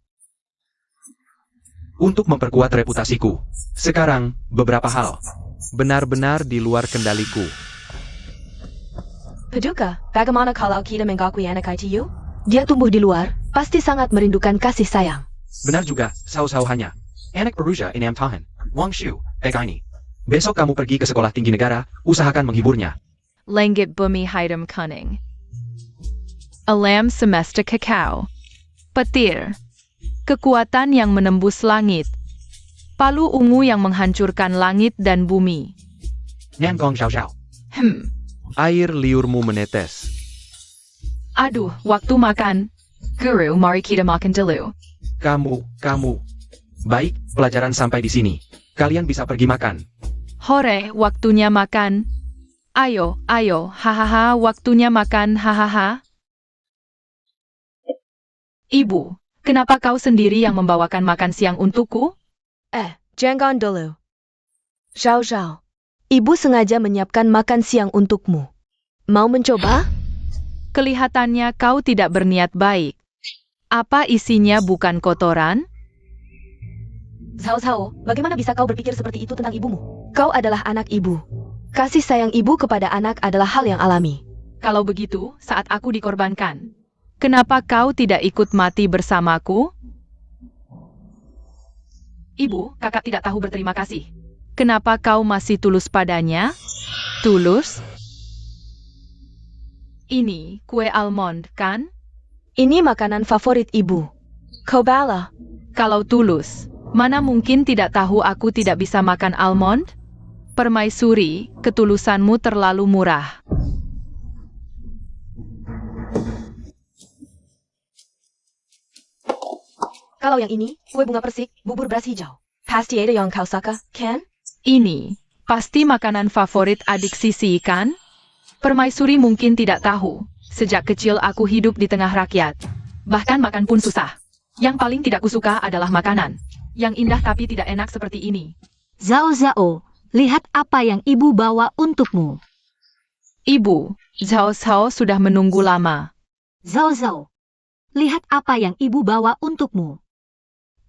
Speaker 1: Untuk memperkuat reputasiku, sekarang, beberapa hal benar-benar di luar kendaliku.
Speaker 2: Paduka, bagaimana kalau kita mengakui anak ITU? Dia tumbuh di luar, pasti sangat merindukan kasih sayang.
Speaker 1: Benar juga, Sao Sao hanya. Anak Perusia ini Tahan, Wang Shu, ini. Besok kamu pergi ke sekolah tinggi negara, usahakan menghiburnya.
Speaker 4: Langit bumi hitam kuning. Alam semesta kakao. Petir. Kekuatan yang menembus langit. Palu ungu yang menghancurkan langit dan bumi.
Speaker 1: Nyangkong Xiao Xiao. Air liurmu menetes.
Speaker 4: Aduh, waktu makan. Guru, mari kita makan dulu.
Speaker 1: Kamu. Baik, pelajaran sampai di sini. Kalian bisa pergi makan.
Speaker 4: Hore, waktunya makan. Ayo, hahaha, waktunya makan, hahaha. Ibu, kenapa kau sendiri yang membawakan makan siang untukku?
Speaker 2: Jangan dulu. Zhao Zhao, ibu sengaja menyiapkan makan siang untukmu. Mau mencoba?
Speaker 4: Kelihatannya kau tidak berniat baik. Apa isinya bukan kotoran?
Speaker 2: Zhao Zhao, bagaimana bisa kau berpikir seperti itu tentang ibumu? Kau adalah anak ibu. Kasih sayang ibu kepada anak adalah hal yang alami.
Speaker 4: Kalau begitu, saat aku dikorbankan, kenapa kau tidak ikut mati bersamaku? Ibu, kakak tidak tahu berterima kasih. Kenapa kau masih tulus padanya? Tulus? Ini kue almond, kan?
Speaker 2: Ini makanan favorit ibu. Kobala.
Speaker 4: Kalau tulus, mana mungkin tidak tahu aku tidak bisa makan almond? Permaisuri, ketulusanmu terlalu murah.
Speaker 2: Kalau yang ini, kue bunga persik, bubur beras hijau. Pasti ada yang kau suka, kan?
Speaker 4: Ini, pasti makanan favorit adik Sisi, kan? Permaisuri mungkin tidak tahu. Sejak kecil aku hidup di tengah rakyat. Bahkan makan pun susah. Yang paling tidak kusuka adalah makanan. Yang indah tapi tidak enak seperti ini.
Speaker 3: Zhao Zhao, lihat apa yang ibu bawa untukmu.
Speaker 4: Ibu, Zhao Zhao sudah menunggu lama.
Speaker 3: Zhao Zhao, lihat apa yang ibu bawa untukmu.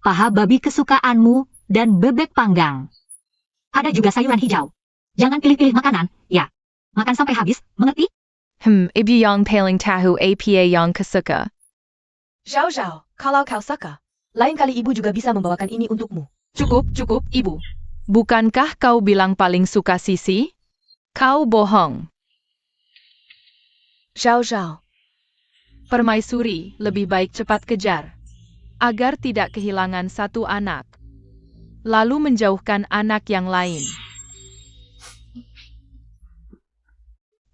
Speaker 3: Paha babi kesukaanmu dan bebek panggang. Ada juga sayuran hijau. Jangan pilih-pilih makanan, ya. Makan sampai habis, mengerti?
Speaker 4: Ibu yang paling tahu apa yang kesuka.
Speaker 2: Zhao Zhao, kalau kau suka, lain kali ibu juga bisa membawakan ini untukmu.
Speaker 4: Cukup, ibu. Bukankah kau bilang paling suka Sisi? Kau bohong.
Speaker 2: Zhao Zhao,
Speaker 4: Permaisuri, lebih baik cepat kejar. Agar tidak kehilangan satu anak. Lalu menjauhkan anak yang lain.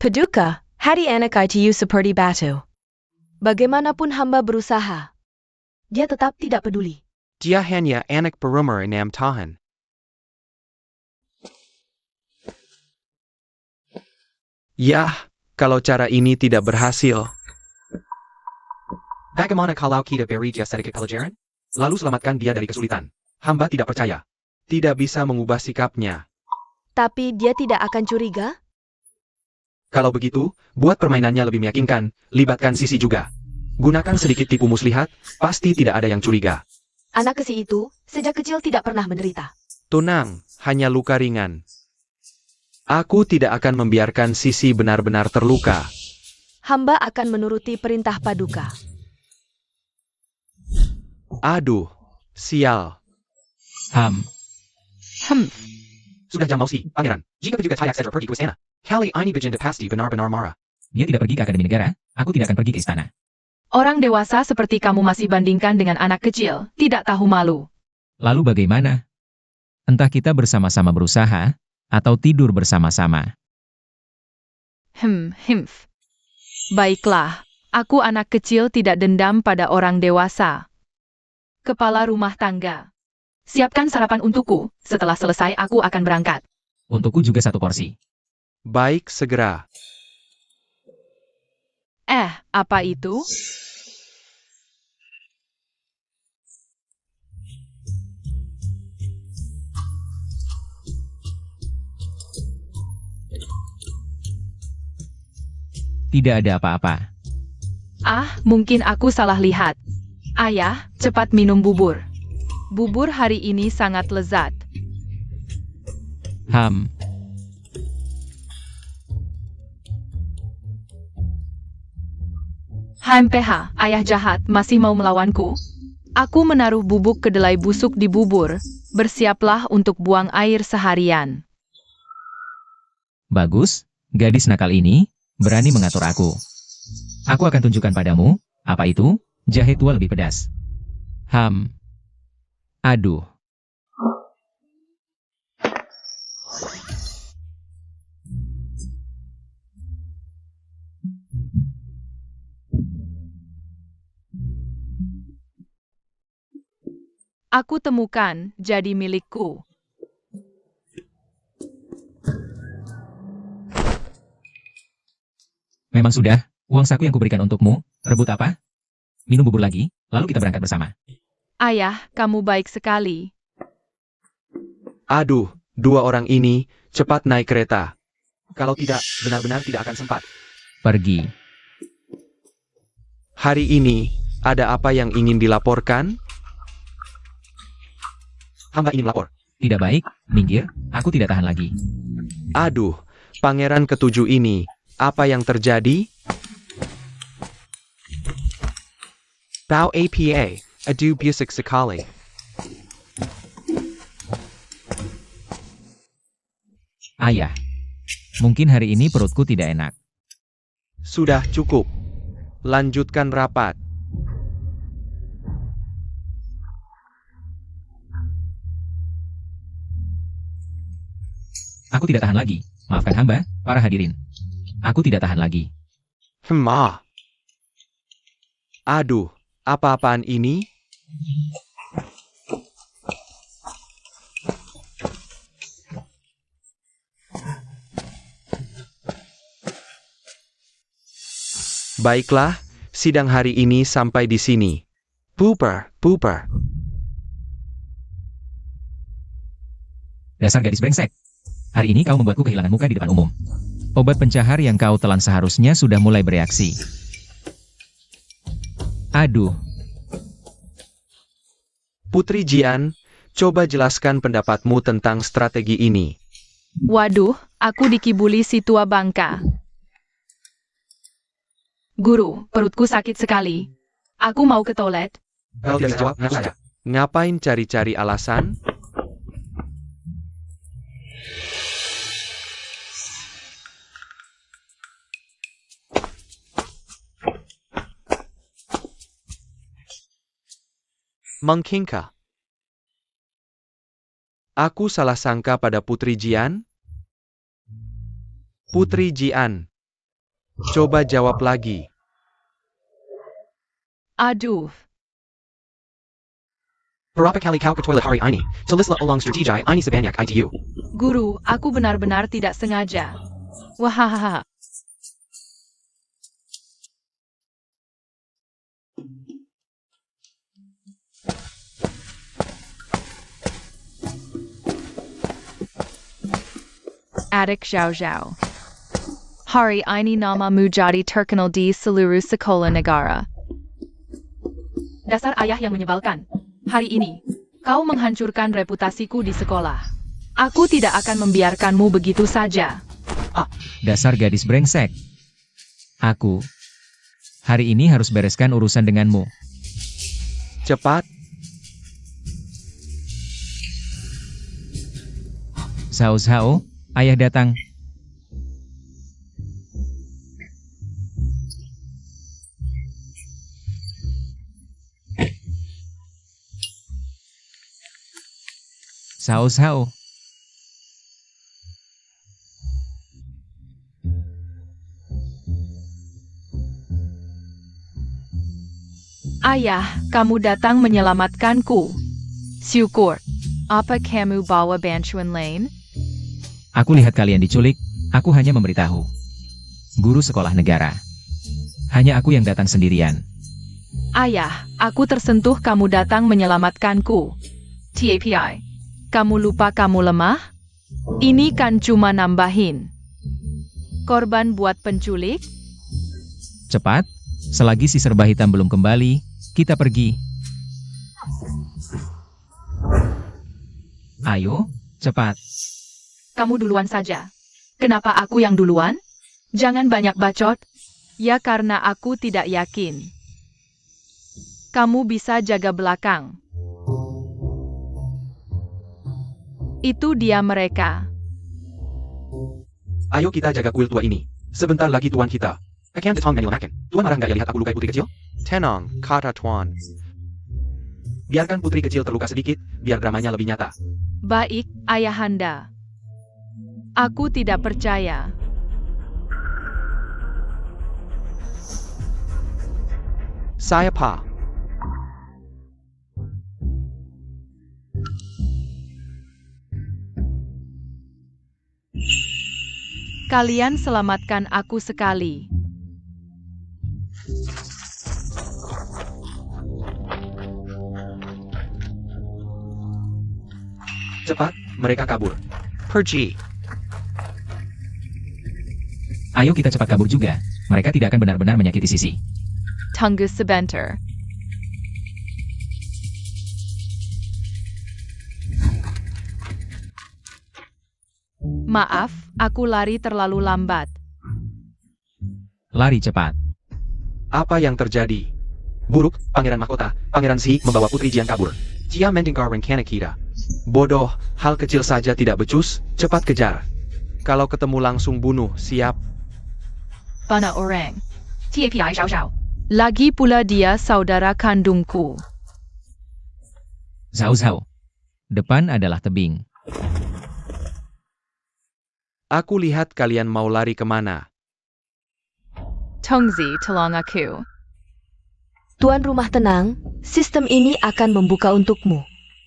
Speaker 2: Paduka, hari anak itu seperti batu. Bagaimanapun hamba berusaha, dia tetap tidak peduli.
Speaker 1: Dia hanya anak berumur 6 tahun. Yah, kalau cara ini tidak berhasil. Bagaimana kalau kita beri dia sedikit pelajaran? Lalu selamatkan dia dari kesulitan. Hamba tidak percaya. Tidak bisa mengubah sikapnya.
Speaker 2: Tapi dia tidak akan curiga?
Speaker 1: Kalau begitu, buat permainannya lebih meyakinkan, libatkan Sisi juga. Gunakan sedikit tipu muslihat, pasti tidak ada yang curiga.
Speaker 2: Anak kecil itu, sejak kecil tidak pernah menderita.
Speaker 1: Tenang, hanya luka ringan. Aku tidak akan membiarkan Sisi benar-benar terluka.
Speaker 2: Hamba akan menuruti perintah Paduka.
Speaker 1: Aduh, sial. Sudah jam mausi, pangeran. Jika juga Tayak Sedra pergi ke istana, kali ini Bajinda pasti benar-benar marah.
Speaker 5: Dia tidak pergi ke Akademi Negara, aku tidak akan pergi ke istana.
Speaker 4: Orang dewasa seperti kamu masih bandingkan dengan anak kecil, tidak tahu malu.
Speaker 5: Lalu bagaimana? Entah kita bersama-sama berusaha, atau tidur bersama-sama.
Speaker 4: Baiklah, aku anak kecil tidak dendam pada orang dewasa. Kepala rumah tangga. Siapkan sarapan untukku, setelah selesai aku akan berangkat.
Speaker 5: Untukku juga 1 porsi.
Speaker 1: Baik, segera.
Speaker 4: Apa itu?
Speaker 5: Tidak ada apa-apa.
Speaker 4: Mungkin aku salah lihat. Ayah, cepat minum bubur. Bubur hari ini sangat lezat. HMPH, ayah jahat masih mau melawanku. Aku menaruh bubuk kedelai busuk di bubur. Bersiaplah untuk buang air seharian.
Speaker 5: Bagus, gadis nakal ini berani mengatur aku. Aku akan tunjukkan padamu, apa itu, jahe tua lebih pedas. Aduh.
Speaker 4: Aku temukan, jadi milikku.
Speaker 5: Memang sudah, uang saku yang kuberikan untukmu, rebut apa? Minum bubur lagi, lalu kita berangkat bersama.
Speaker 4: Ayah, kamu baik sekali.
Speaker 1: Aduh, 2 orang ini, cepat naik kereta. Kalau tidak, benar-benar tidak akan sempat.
Speaker 5: Pergi.
Speaker 1: Hari ini, ada apa yang ingin dilaporkan? Hamba ingin lapor.
Speaker 5: Tidak baik, minggir, aku tidak tahan lagi.
Speaker 1: Aduh, pangeran ke-7 ini, apa yang terjadi? Tau apa, adu busik sekali.
Speaker 5: Ayah, mungkin hari ini perutku tidak enak.
Speaker 1: Sudah cukup. Lanjutkan rapat.
Speaker 5: Aku tidak tahan lagi. Maafkan hamba, para hadirin. Aku tidak tahan lagi.
Speaker 1: Aduh, apa-apaan ini? Baiklah, sidang hari ini sampai di sini. Pooper.
Speaker 5: Dasar gadis brengsek. Hari ini kau membuatku kehilangan muka di depan umum. Obat pencahar yang kau telan seharusnya sudah mulai bereaksi. Aduh,
Speaker 1: Putri Jian, coba jelaskan pendapatmu tentang strategi ini.
Speaker 4: Waduh, aku dikibuli si tua bangka. Guru, perutku sakit sekali. Aku mau ke toilet.
Speaker 1: Ngapain cari-cari alasan? Mengkingka. Aku salah sangka pada Putri Jian? Putri Jian, coba jawab lagi.
Speaker 4: Aduh,
Speaker 6: Berapa kali kau ke toilet hari ini? Tulislah ulang strategi ini sebanyak itu.
Speaker 4: guru, aku benar-benar tidak sengaja. Wahahaha. Adik Zhao Zhao. Hari ini nama menjadi terkenal di seluruh sekolah negara. Dasar ayah yang menyebalkan. Hari ini, kau menghancurkan reputasiku di sekolah. Aku tidak akan membiarkanmu begitu saja.
Speaker 5: dasar gadis brengsek. Aku, hari ini harus bereskan urusan denganmu.
Speaker 1: Cepat,
Speaker 5: Sao, ayah datang. Sao.
Speaker 4: Ayah, kamu datang menyelamatkanku. Syukur. Apa kamu bawa bantuan lain?
Speaker 5: Aku lihat kalian diculik, aku hanya memberitahu. Guru sekolah negara. Hanya aku yang datang sendirian.
Speaker 4: Ayah, aku tersentuh kamu datang menyelamatkanku. TAPI. Kamu lupa kamu lemah? Ini kan cuma nambahin. Korban buat penculik?
Speaker 5: Cepat, selagi si serba hitam belum kembali, kita pergi. Ayo, cepat.
Speaker 4: Kamu duluan saja. Kenapa aku yang duluan? Jangan banyak bacot. Ya karena aku tidak yakin. Kamu bisa jaga belakang. Itu dia mereka.
Speaker 6: Ayo kita jaga kuil tua ini. Sebentar lagi tuan kita. Akan tetang menyelamatkan. Tuan marah nggak ya lihat aku lukai putri kecil?
Speaker 1: tenang, kata Tuan.
Speaker 6: Biarkan putri kecil terluka sedikit, biar dramanya lebih nyata.
Speaker 4: Baik, ayahanda. Aku tidak percaya.
Speaker 1: Saya Pa.
Speaker 4: Kalian selamatkan aku sekali.
Speaker 6: Cepat, mereka kabur.
Speaker 1: Pergi.
Speaker 5: Ayo kita cepat kabur juga. Mereka tidak akan benar-benar menyakiti Sisi.
Speaker 4: Tunggu sebentar. Maaf, aku lari terlalu lambat.
Speaker 5: Lari cepat.
Speaker 1: Apa yang terjadi?
Speaker 6: Buruk, Pangeran Mahkota, Pangeran Zi membawa putri Jian kabur.
Speaker 1: Jia mendengar rencana kita. Bodoh, hal kecil saja tidak becus, cepat kejar. Kalau ketemu langsung bunuh, siap?
Speaker 4: Bana orang. TAPI Zhao Zhao. Lagi pula dia saudara kandungku.
Speaker 5: Zhao Zhao. Depan adalah tebing.
Speaker 1: Aku lihat kalian mau lari kemana.
Speaker 4: Tongzi tolong aku.
Speaker 2: Tuan rumah tenang, sistem ini akan membuka untukmu.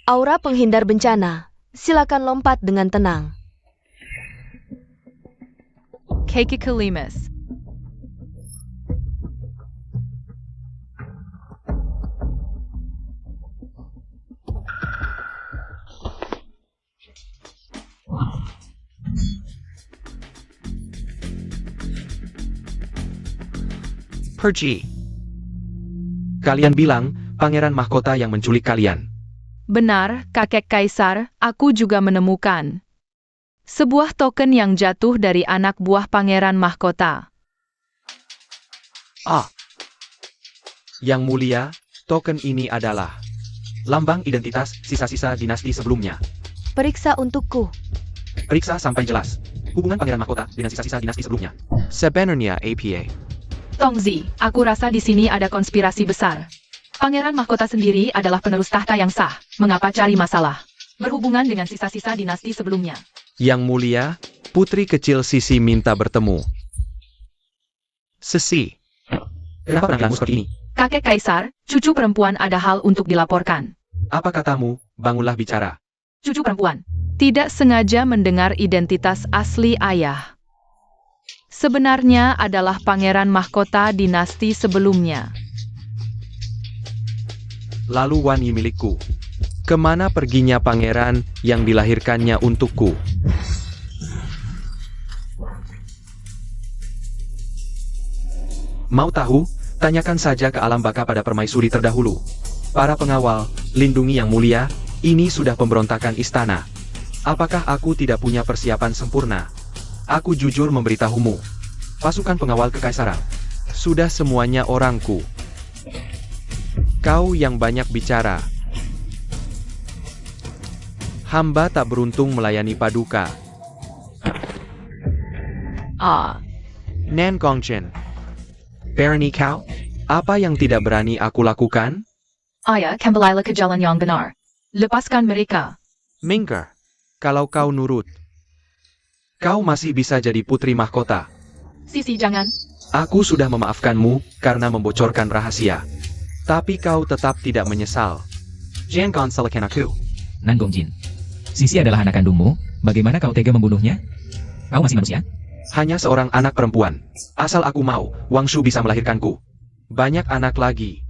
Speaker 2: Aura penghindar bencana. Silakan lompat dengan tenang.
Speaker 4: Keiki Kalimas.
Speaker 1: Pergi. Kalian bilang, pangeran mahkota yang menculik kalian.
Speaker 4: Benar, kakek kaisar, aku juga menemukan sebuah token yang jatuh dari anak buah pangeran mahkota.
Speaker 1: Yang mulia, token ini adalah lambang identitas sisa-sisa dinasti sebelumnya.
Speaker 2: Periksa untukku.
Speaker 1: Periksa sampai jelas hubungan pangeran mahkota dengan sisa-sisa dinasti sebelumnya. Sebenarnya APA.
Speaker 4: Tongzi, aku rasa di sini ada konspirasi besar. Pangeran mahkota sendiri adalah penerus tahta yang sah. Mengapa cari masalah? Berhubungan dengan sisa-sisa dinasti sebelumnya.
Speaker 1: Yang mulia, putri kecil Sisi minta bertemu. Sisi. Kenapa penampilanmu seperti ini?
Speaker 4: Kakek kaisar, cucu perempuan ada hal untuk dilaporkan.
Speaker 1: Apa katamu? Bangunlah bicara.
Speaker 4: Cucu perempuan tidak sengaja mendengar identitas asli ayah. Sebenarnya adalah pangeran mahkota dinasti sebelumnya.
Speaker 1: Lalu Wani milikku. Kemana perginya pangeran yang dilahirkannya untukku? Mau tahu? Tanyakan saja ke alam baka pada permaisuri terdahulu. Para pengawal, lindungi yang mulia, ini sudah pemberontakan istana. Apakah aku tidak punya persiapan sempurna? Aku jujur memberitahumu. Pasukan pengawal kekaisaran. Sudah semuanya orangku. Kau yang banyak bicara. Hamba tak beruntung melayani paduka. Nan Gongchen. Berani kau? Apa yang tidak berani aku lakukan?
Speaker 4: Ayah, kembalilah ke jalan yang benar. Lepaskan mereka.
Speaker 1: Minggir. Kalau kau nurut, kau masih bisa jadi putri mahkota.
Speaker 4: Sisi jangan.
Speaker 1: Aku sudah memaafkanmu karena membocorkan rahasia. Tapi kau tetap tidak menyesal. Jangan salahkan aku.
Speaker 5: Nan Gongjin. Sisi adalah anak kandungmu, bagaimana kau tega membunuhnya? Kau masih manusia?
Speaker 1: Hanya seorang anak perempuan. Asal aku mau, Wang Shu bisa melahirkanku. Banyak anak lagi.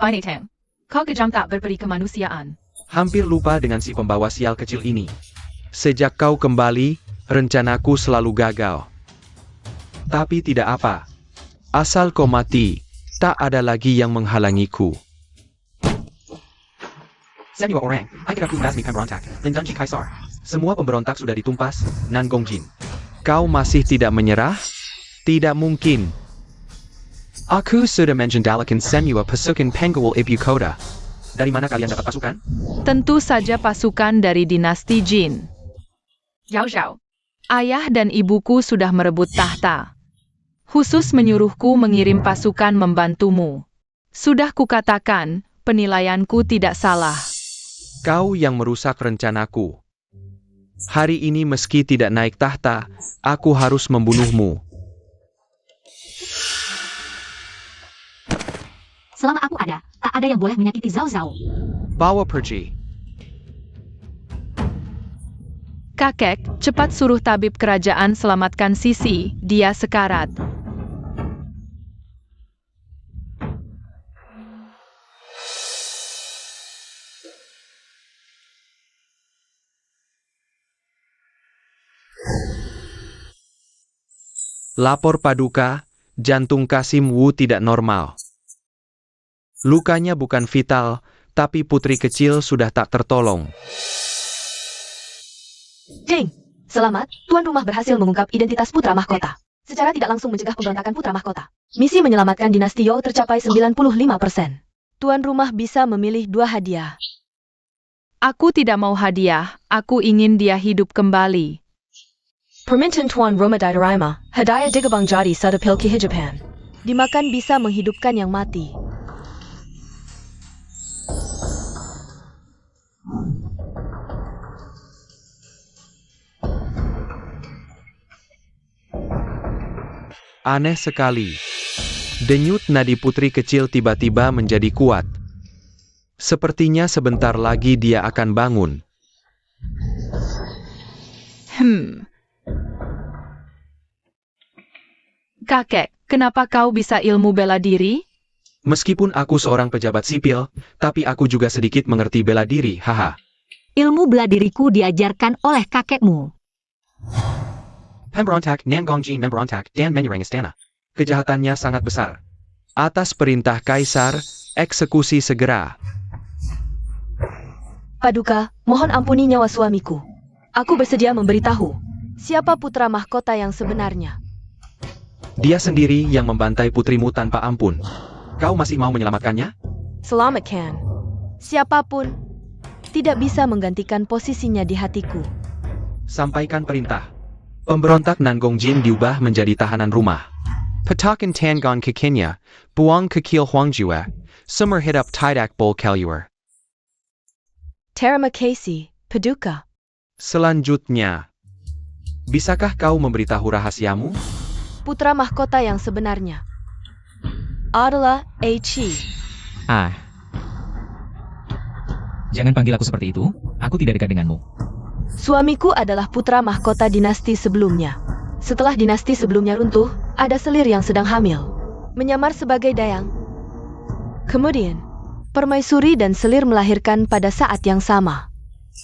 Speaker 4: Ini Tang. Kau kejam tak berperi kemanusiaan.
Speaker 1: Hampir lupa dengan si pembawa sial kecil ini. Sejak kau kembali, rencanaku selalu gagal. Tapi tidak apa. Asal kau mati, tak ada lagi yang menghalangiku. Semua pemberontak sudah ditumpas, Nan Gongjin. Kau masih tidak menyerah? Tidak mungkin. Aku sudah menjendalakan semua pasukan penggawal Ibu Kota. Dari mana kalian dapat pasukan?
Speaker 4: Tentu saja pasukan dari dinasti Jin. Yao Zhao. Ayah dan ibuku sudah merebut tahta. Khusus menyuruhku mengirim pasukan membantumu. Sudah kukatakan, penilaianku tidak salah.
Speaker 1: Kau yang merusak rencanaku. Hari ini meski tidak naik tahta, aku harus membunuhmu.
Speaker 3: Selama aku ada, tak ada yang boleh menyakiti Zhao Zhao.
Speaker 1: Bawa pergi.
Speaker 4: Kakek, cepat suruh tabib kerajaan selamatkan Sisi, dia sekarat.
Speaker 1: Lapor paduka, jantung Kasim Wu tidak normal. Lukanya bukan vital, tapi putri kecil sudah tak tertolong.
Speaker 2: Jing, selamat, tuan rumah berhasil mengungkap identitas putra mahkota. Secara tidak langsung mencegah pemberontakan putra mahkota. Misi menyelamatkan dinasti You tercapai 95%. Tuan rumah bisa memilih 2 hadiah.
Speaker 4: Aku tidak mau hadiah, aku ingin dia hidup kembali.
Speaker 2: Permintaan Tuan Roma diterima, hadiah digabung jadi satu pil kehidupan. Dimakan bisa menghidupkan yang mati.
Speaker 1: Aneh sekali. Denyut nadi putri kecil tiba-tiba menjadi kuat. Sepertinya sebentar lagi dia akan bangun.
Speaker 4: Kakek, kenapa kau bisa ilmu bela diri?
Speaker 1: Meskipun aku seorang pejabat sipil, tapi aku juga sedikit mengerti bela diri, haha.
Speaker 3: Ilmu bela diriku diajarkan oleh kakekmu.
Speaker 6: Pemberontak, Nangongjin memberontak, dan menyerang istana.
Speaker 1: Kejahatannya sangat besar. Atas perintah kaisar, eksekusi segera.
Speaker 2: Paduka, mohon ampuni nyawa suamiku. Aku bersedia memberitahu siapa putra mahkota yang sebenarnya.
Speaker 1: Dia sendiri yang membantai putrimu tanpa ampun.
Speaker 6: Kau masih mau menyelamatkannya?
Speaker 2: Selamatkan. Siapapun tidak bisa menggantikan posisinya di hatiku.
Speaker 1: Sampaikan perintah. Pemberontak Nangongjin diubah menjadi tahanan rumah. Petakan Tangon Kekenya, buang kekil Huangjue, sumber hidap tidak bol kaluar.
Speaker 2: Terima kasih, Paduka.
Speaker 1: Selanjutnya, bisakah kau memberitahu rahasiamu?
Speaker 2: Putra mahkota yang sebenarnya adalah Aichi.
Speaker 5: Jangan panggil aku seperti itu, aku tidak dekat denganmu.
Speaker 2: Suamiku adalah putra mahkota dinasti sebelumnya. Setelah dinasti sebelumnya runtuh, ada selir yang sedang hamil. Menyamar sebagai dayang. Kemudian, permaisuri dan selir melahirkan pada saat yang sama.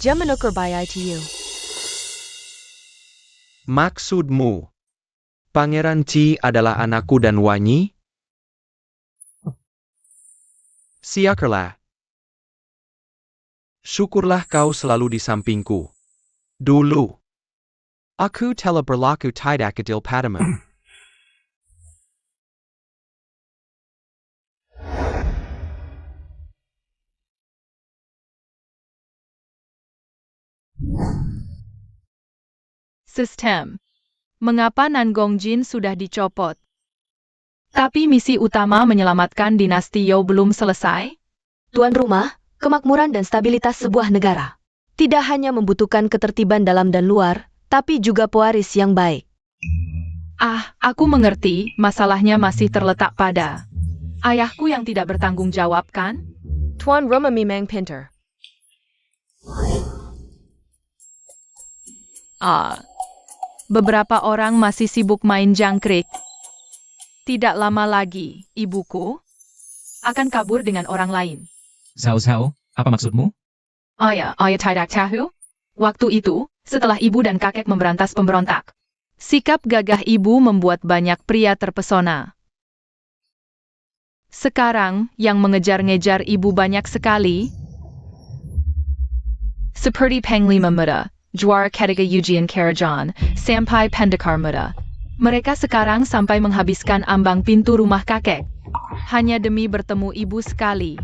Speaker 2: Jam menukar by ITU.
Speaker 1: Maksudmu, Pangeran Qi adalah anakku dan Wanyi? Siakarlah. Syukurlah kau selalu di sampingku. Dulu. Aku telah berlaku tidak adil padamu.
Speaker 4: Sistem. Mengapa Nangongjin sudah dicopot? Tapi misi utama menyelamatkan dinasti You belum selesai?
Speaker 2: Tuan rumah, kemakmuran dan stabilitas sebuah negara tidak hanya membutuhkan ketertiban dalam dan luar, tapi juga pewaris yang baik.
Speaker 4: Aku mengerti, masalahnya masih terletak pada ayahku yang tidak bertanggung jawab, kan?
Speaker 2: Tuan Roma memang pintar.
Speaker 4: Beberapa orang masih sibuk main jangkrik. Tidak lama lagi, ibuku akan kabur dengan orang lain.
Speaker 5: Sao, apa maksudmu?
Speaker 4: Tidak tahu. Waktu itu, setelah ibu dan kakek memberantas pemberontak, sikap gagah ibu membuat banyak pria terpesona. Sekarang, yang mengejar-ngejar ibu banyak sekali. Seperti Panglima Muda, Juara Ketiga Ujian Karajan, sampai Pendekar Muda. Mereka sekarang sampai menghabiskan ambang pintu rumah kakek, hanya demi bertemu ibu sekali.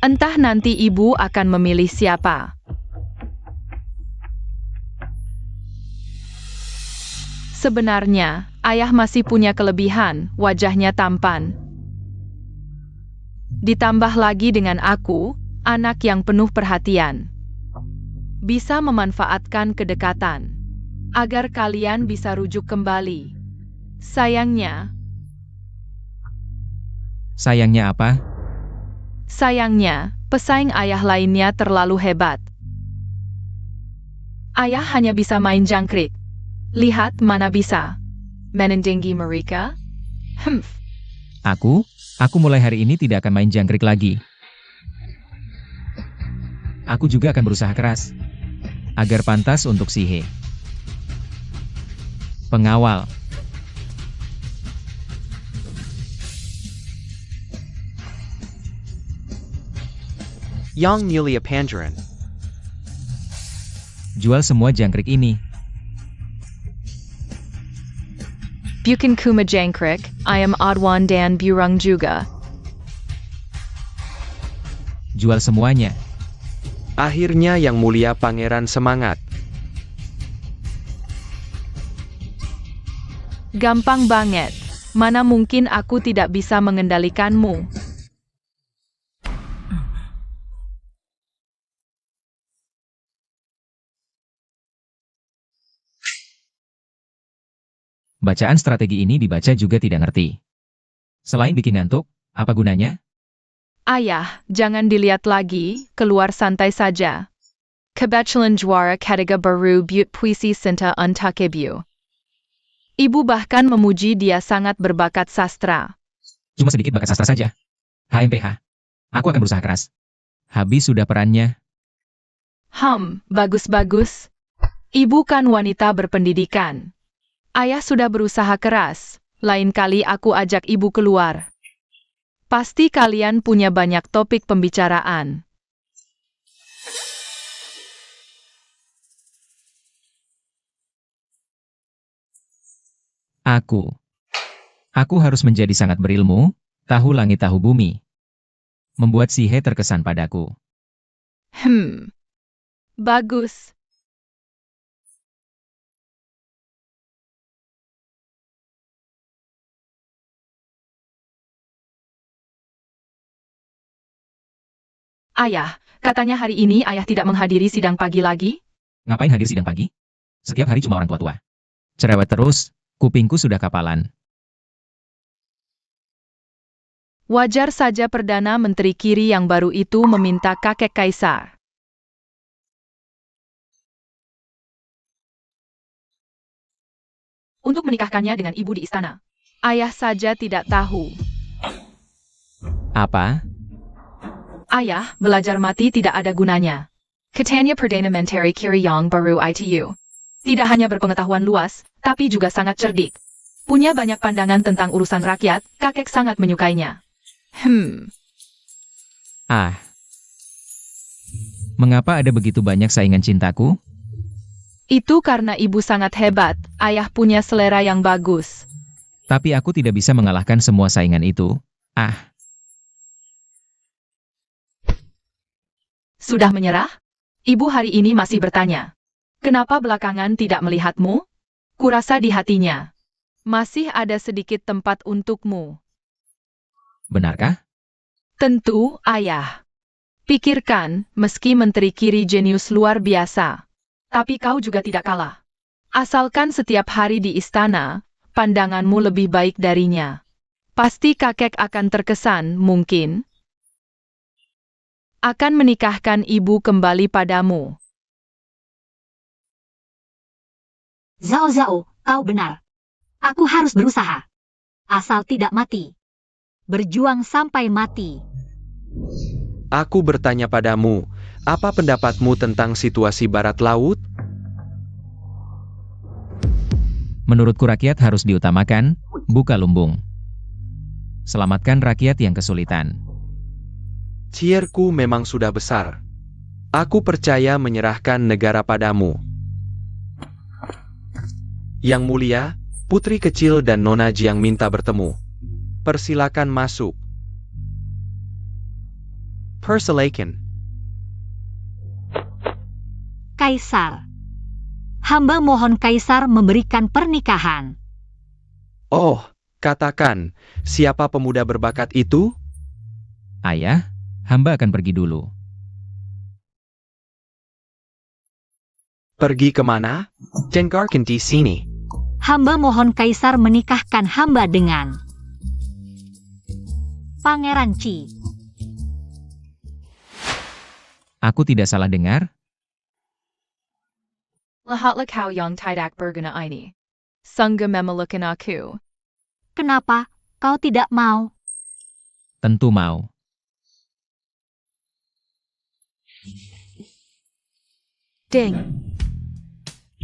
Speaker 4: Entah nanti ibu akan memilih siapa. Sebenarnya, ayah masih punya kelebihan, wajahnya tampan. Ditambah lagi dengan aku, anak yang penuh perhatian. Bisa memanfaatkan kedekatan, agar kalian bisa rujuk kembali. Sayangnya
Speaker 5: apa?
Speaker 4: Sayangnya, pesaing ayah lainnya terlalu hebat. Ayah hanya bisa main jangkrik. Lihat mana bisa menandingi mereka.
Speaker 5: Aku mulai hari ini tidak akan main jangkrik lagi. Aku juga akan berusaha keras agar pantas untuk Sihe. Pengawal.
Speaker 1: Yang Mulia Pangeran.
Speaker 5: Jual semua jangkrik ini.
Speaker 4: Bukan kuma jangkrik, I am Adwan dan Burung juga.
Speaker 5: Jual semuanya.
Speaker 1: Akhirnya Yang Mulia Pangeran semangat.
Speaker 4: Gampang banget. Mana mungkin aku tidak bisa mengendalikanmu.
Speaker 5: Bacaan strategi ini dibaca juga tidak ngerti. Selain bikin ngantuk, apa gunanya?
Speaker 4: Ayah, jangan dilihat lagi, keluar santai saja. Kebetulan juara ketiga baru buat puisi Sinta Untakebyu. Ibu bahkan memuji dia sangat berbakat sastra.
Speaker 5: Cuma sedikit bakat sastra saja. HMPH. Aku akan berusaha keras. Habis sudah perannya.
Speaker 4: Bagus-bagus. Ibu kan wanita berpendidikan. Ayah sudah berusaha keras. Lain kali aku ajak ibu keluar. Pasti kalian punya banyak topik pembicaraan.
Speaker 5: Aku harus menjadi sangat berilmu, tahu langit tahu bumi. Membuat si He terkesan padaku.
Speaker 4: Bagus. Ayah, katanya hari ini ayah tidak menghadiri sidang pagi lagi?
Speaker 5: Ngapain hadir sidang pagi? Setiap hari cuma orang tua-tua. Cerewet terus, kupingku sudah kapalan.
Speaker 4: Wajar saja Perdana Menteri Kiri yang baru itu meminta kakek kaisar. Untuk menikahkannya dengan ibu di istana. Ayah saja tidak tahu.
Speaker 5: Apa?
Speaker 4: Ayah, belajar mati tidak ada gunanya. Katanya Perdana Menteri Kiri yang baru itu. Tidak hanya berpengetahuan luas, tapi juga sangat cerdik. Punya banyak pandangan tentang urusan rakyat, kakek sangat menyukainya.
Speaker 5: Mengapa ada begitu banyak saingan cintaku?
Speaker 4: Itu karena ibu sangat hebat, ayah punya selera yang bagus.
Speaker 5: Tapi aku tidak bisa mengalahkan semua saingan itu.
Speaker 4: Sudah menyerah? Ibu hari ini masih bertanya. Kenapa belakangan tidak melihatmu? Kurasa di hatinya. Masih ada sedikit tempat untukmu.
Speaker 5: Benarkah?
Speaker 4: Tentu, ayah. Pikirkan, meski Menteri Kiri jenius luar biasa. Tapi kau juga tidak kalah. Asalkan setiap hari di istana, pandanganmu lebih baik darinya. Pasti kakek akan terkesan, mungkin. Akan menikahkan ibu kembali padamu.
Speaker 3: Zhao Zhao, kau benar. Aku harus berusaha. Asal tidak mati. Berjuang sampai mati.
Speaker 1: Aku bertanya padamu, apa pendapatmu tentang situasi Barat Laut?
Speaker 5: Menurutku rakyat harus diutamakan, buka lumbung. Selamatkan rakyat yang kesulitan.
Speaker 1: Cierku memang sudah besar. Aku percaya menyerahkan negara padamu. Yang mulia, putri kecil dan Nona Jiang minta bertemu. Persilakan masuk. Persilakan.
Speaker 3: Kaisar. Hamba mohon Kaisar memberikan pernikahan.
Speaker 1: Oh, katakan, siapa pemuda berbakat itu?
Speaker 5: Ayah, hamba akan pergi dulu.
Speaker 1: Pergi kemana? Dengarkan di sini.
Speaker 3: Hamba mohon Kaisar menikahkan hamba dengan Pangeran Qi.
Speaker 5: Aku tidak salah dengar?
Speaker 4: Lahatlah kau yang tidak berguna ini. Sangga memelukkan aku.
Speaker 3: Kenapa kau tidak mau?
Speaker 5: Tentu mau.
Speaker 2: Deng.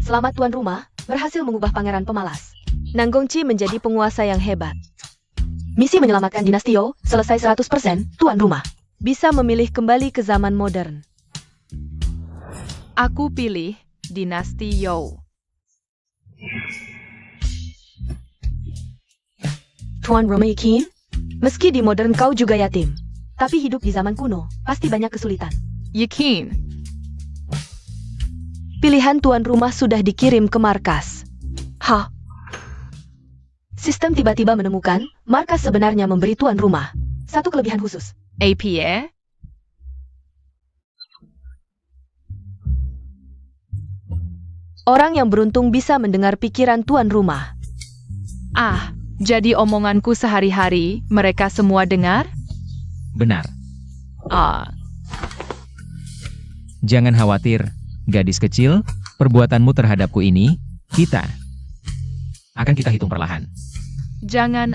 Speaker 2: Selamat tuan rumah, berhasil mengubah pangeran pemalas. Nanggongci menjadi penguasa yang hebat. Misi menyelamatkan dinasti Youo selesai 100%, tuan rumah. Bisa memilih kembali ke zaman modern.
Speaker 4: Aku pilih dinasti Youo.
Speaker 2: Tuan rumah yakin? Meski di modern kau juga yatim. Tapi hidup di zaman kuno, pasti banyak kesulitan.
Speaker 4: Yakin.
Speaker 2: Pilihan tuan rumah sudah dikirim ke markas. Sistem tiba-tiba menemukan markas sebenarnya memberi tuan rumah satu kelebihan khusus.
Speaker 4: APA?
Speaker 2: Orang yang beruntung bisa mendengar pikiran tuan rumah.
Speaker 4: Ah, jadi omonganku sehari-hari mereka semua dengar?
Speaker 5: Benar.
Speaker 4: Ah,
Speaker 5: Jangan khawatir, gadis kecil, perbuatanmu terhadapku ini, akan kita hitung perlahan.
Speaker 4: jangan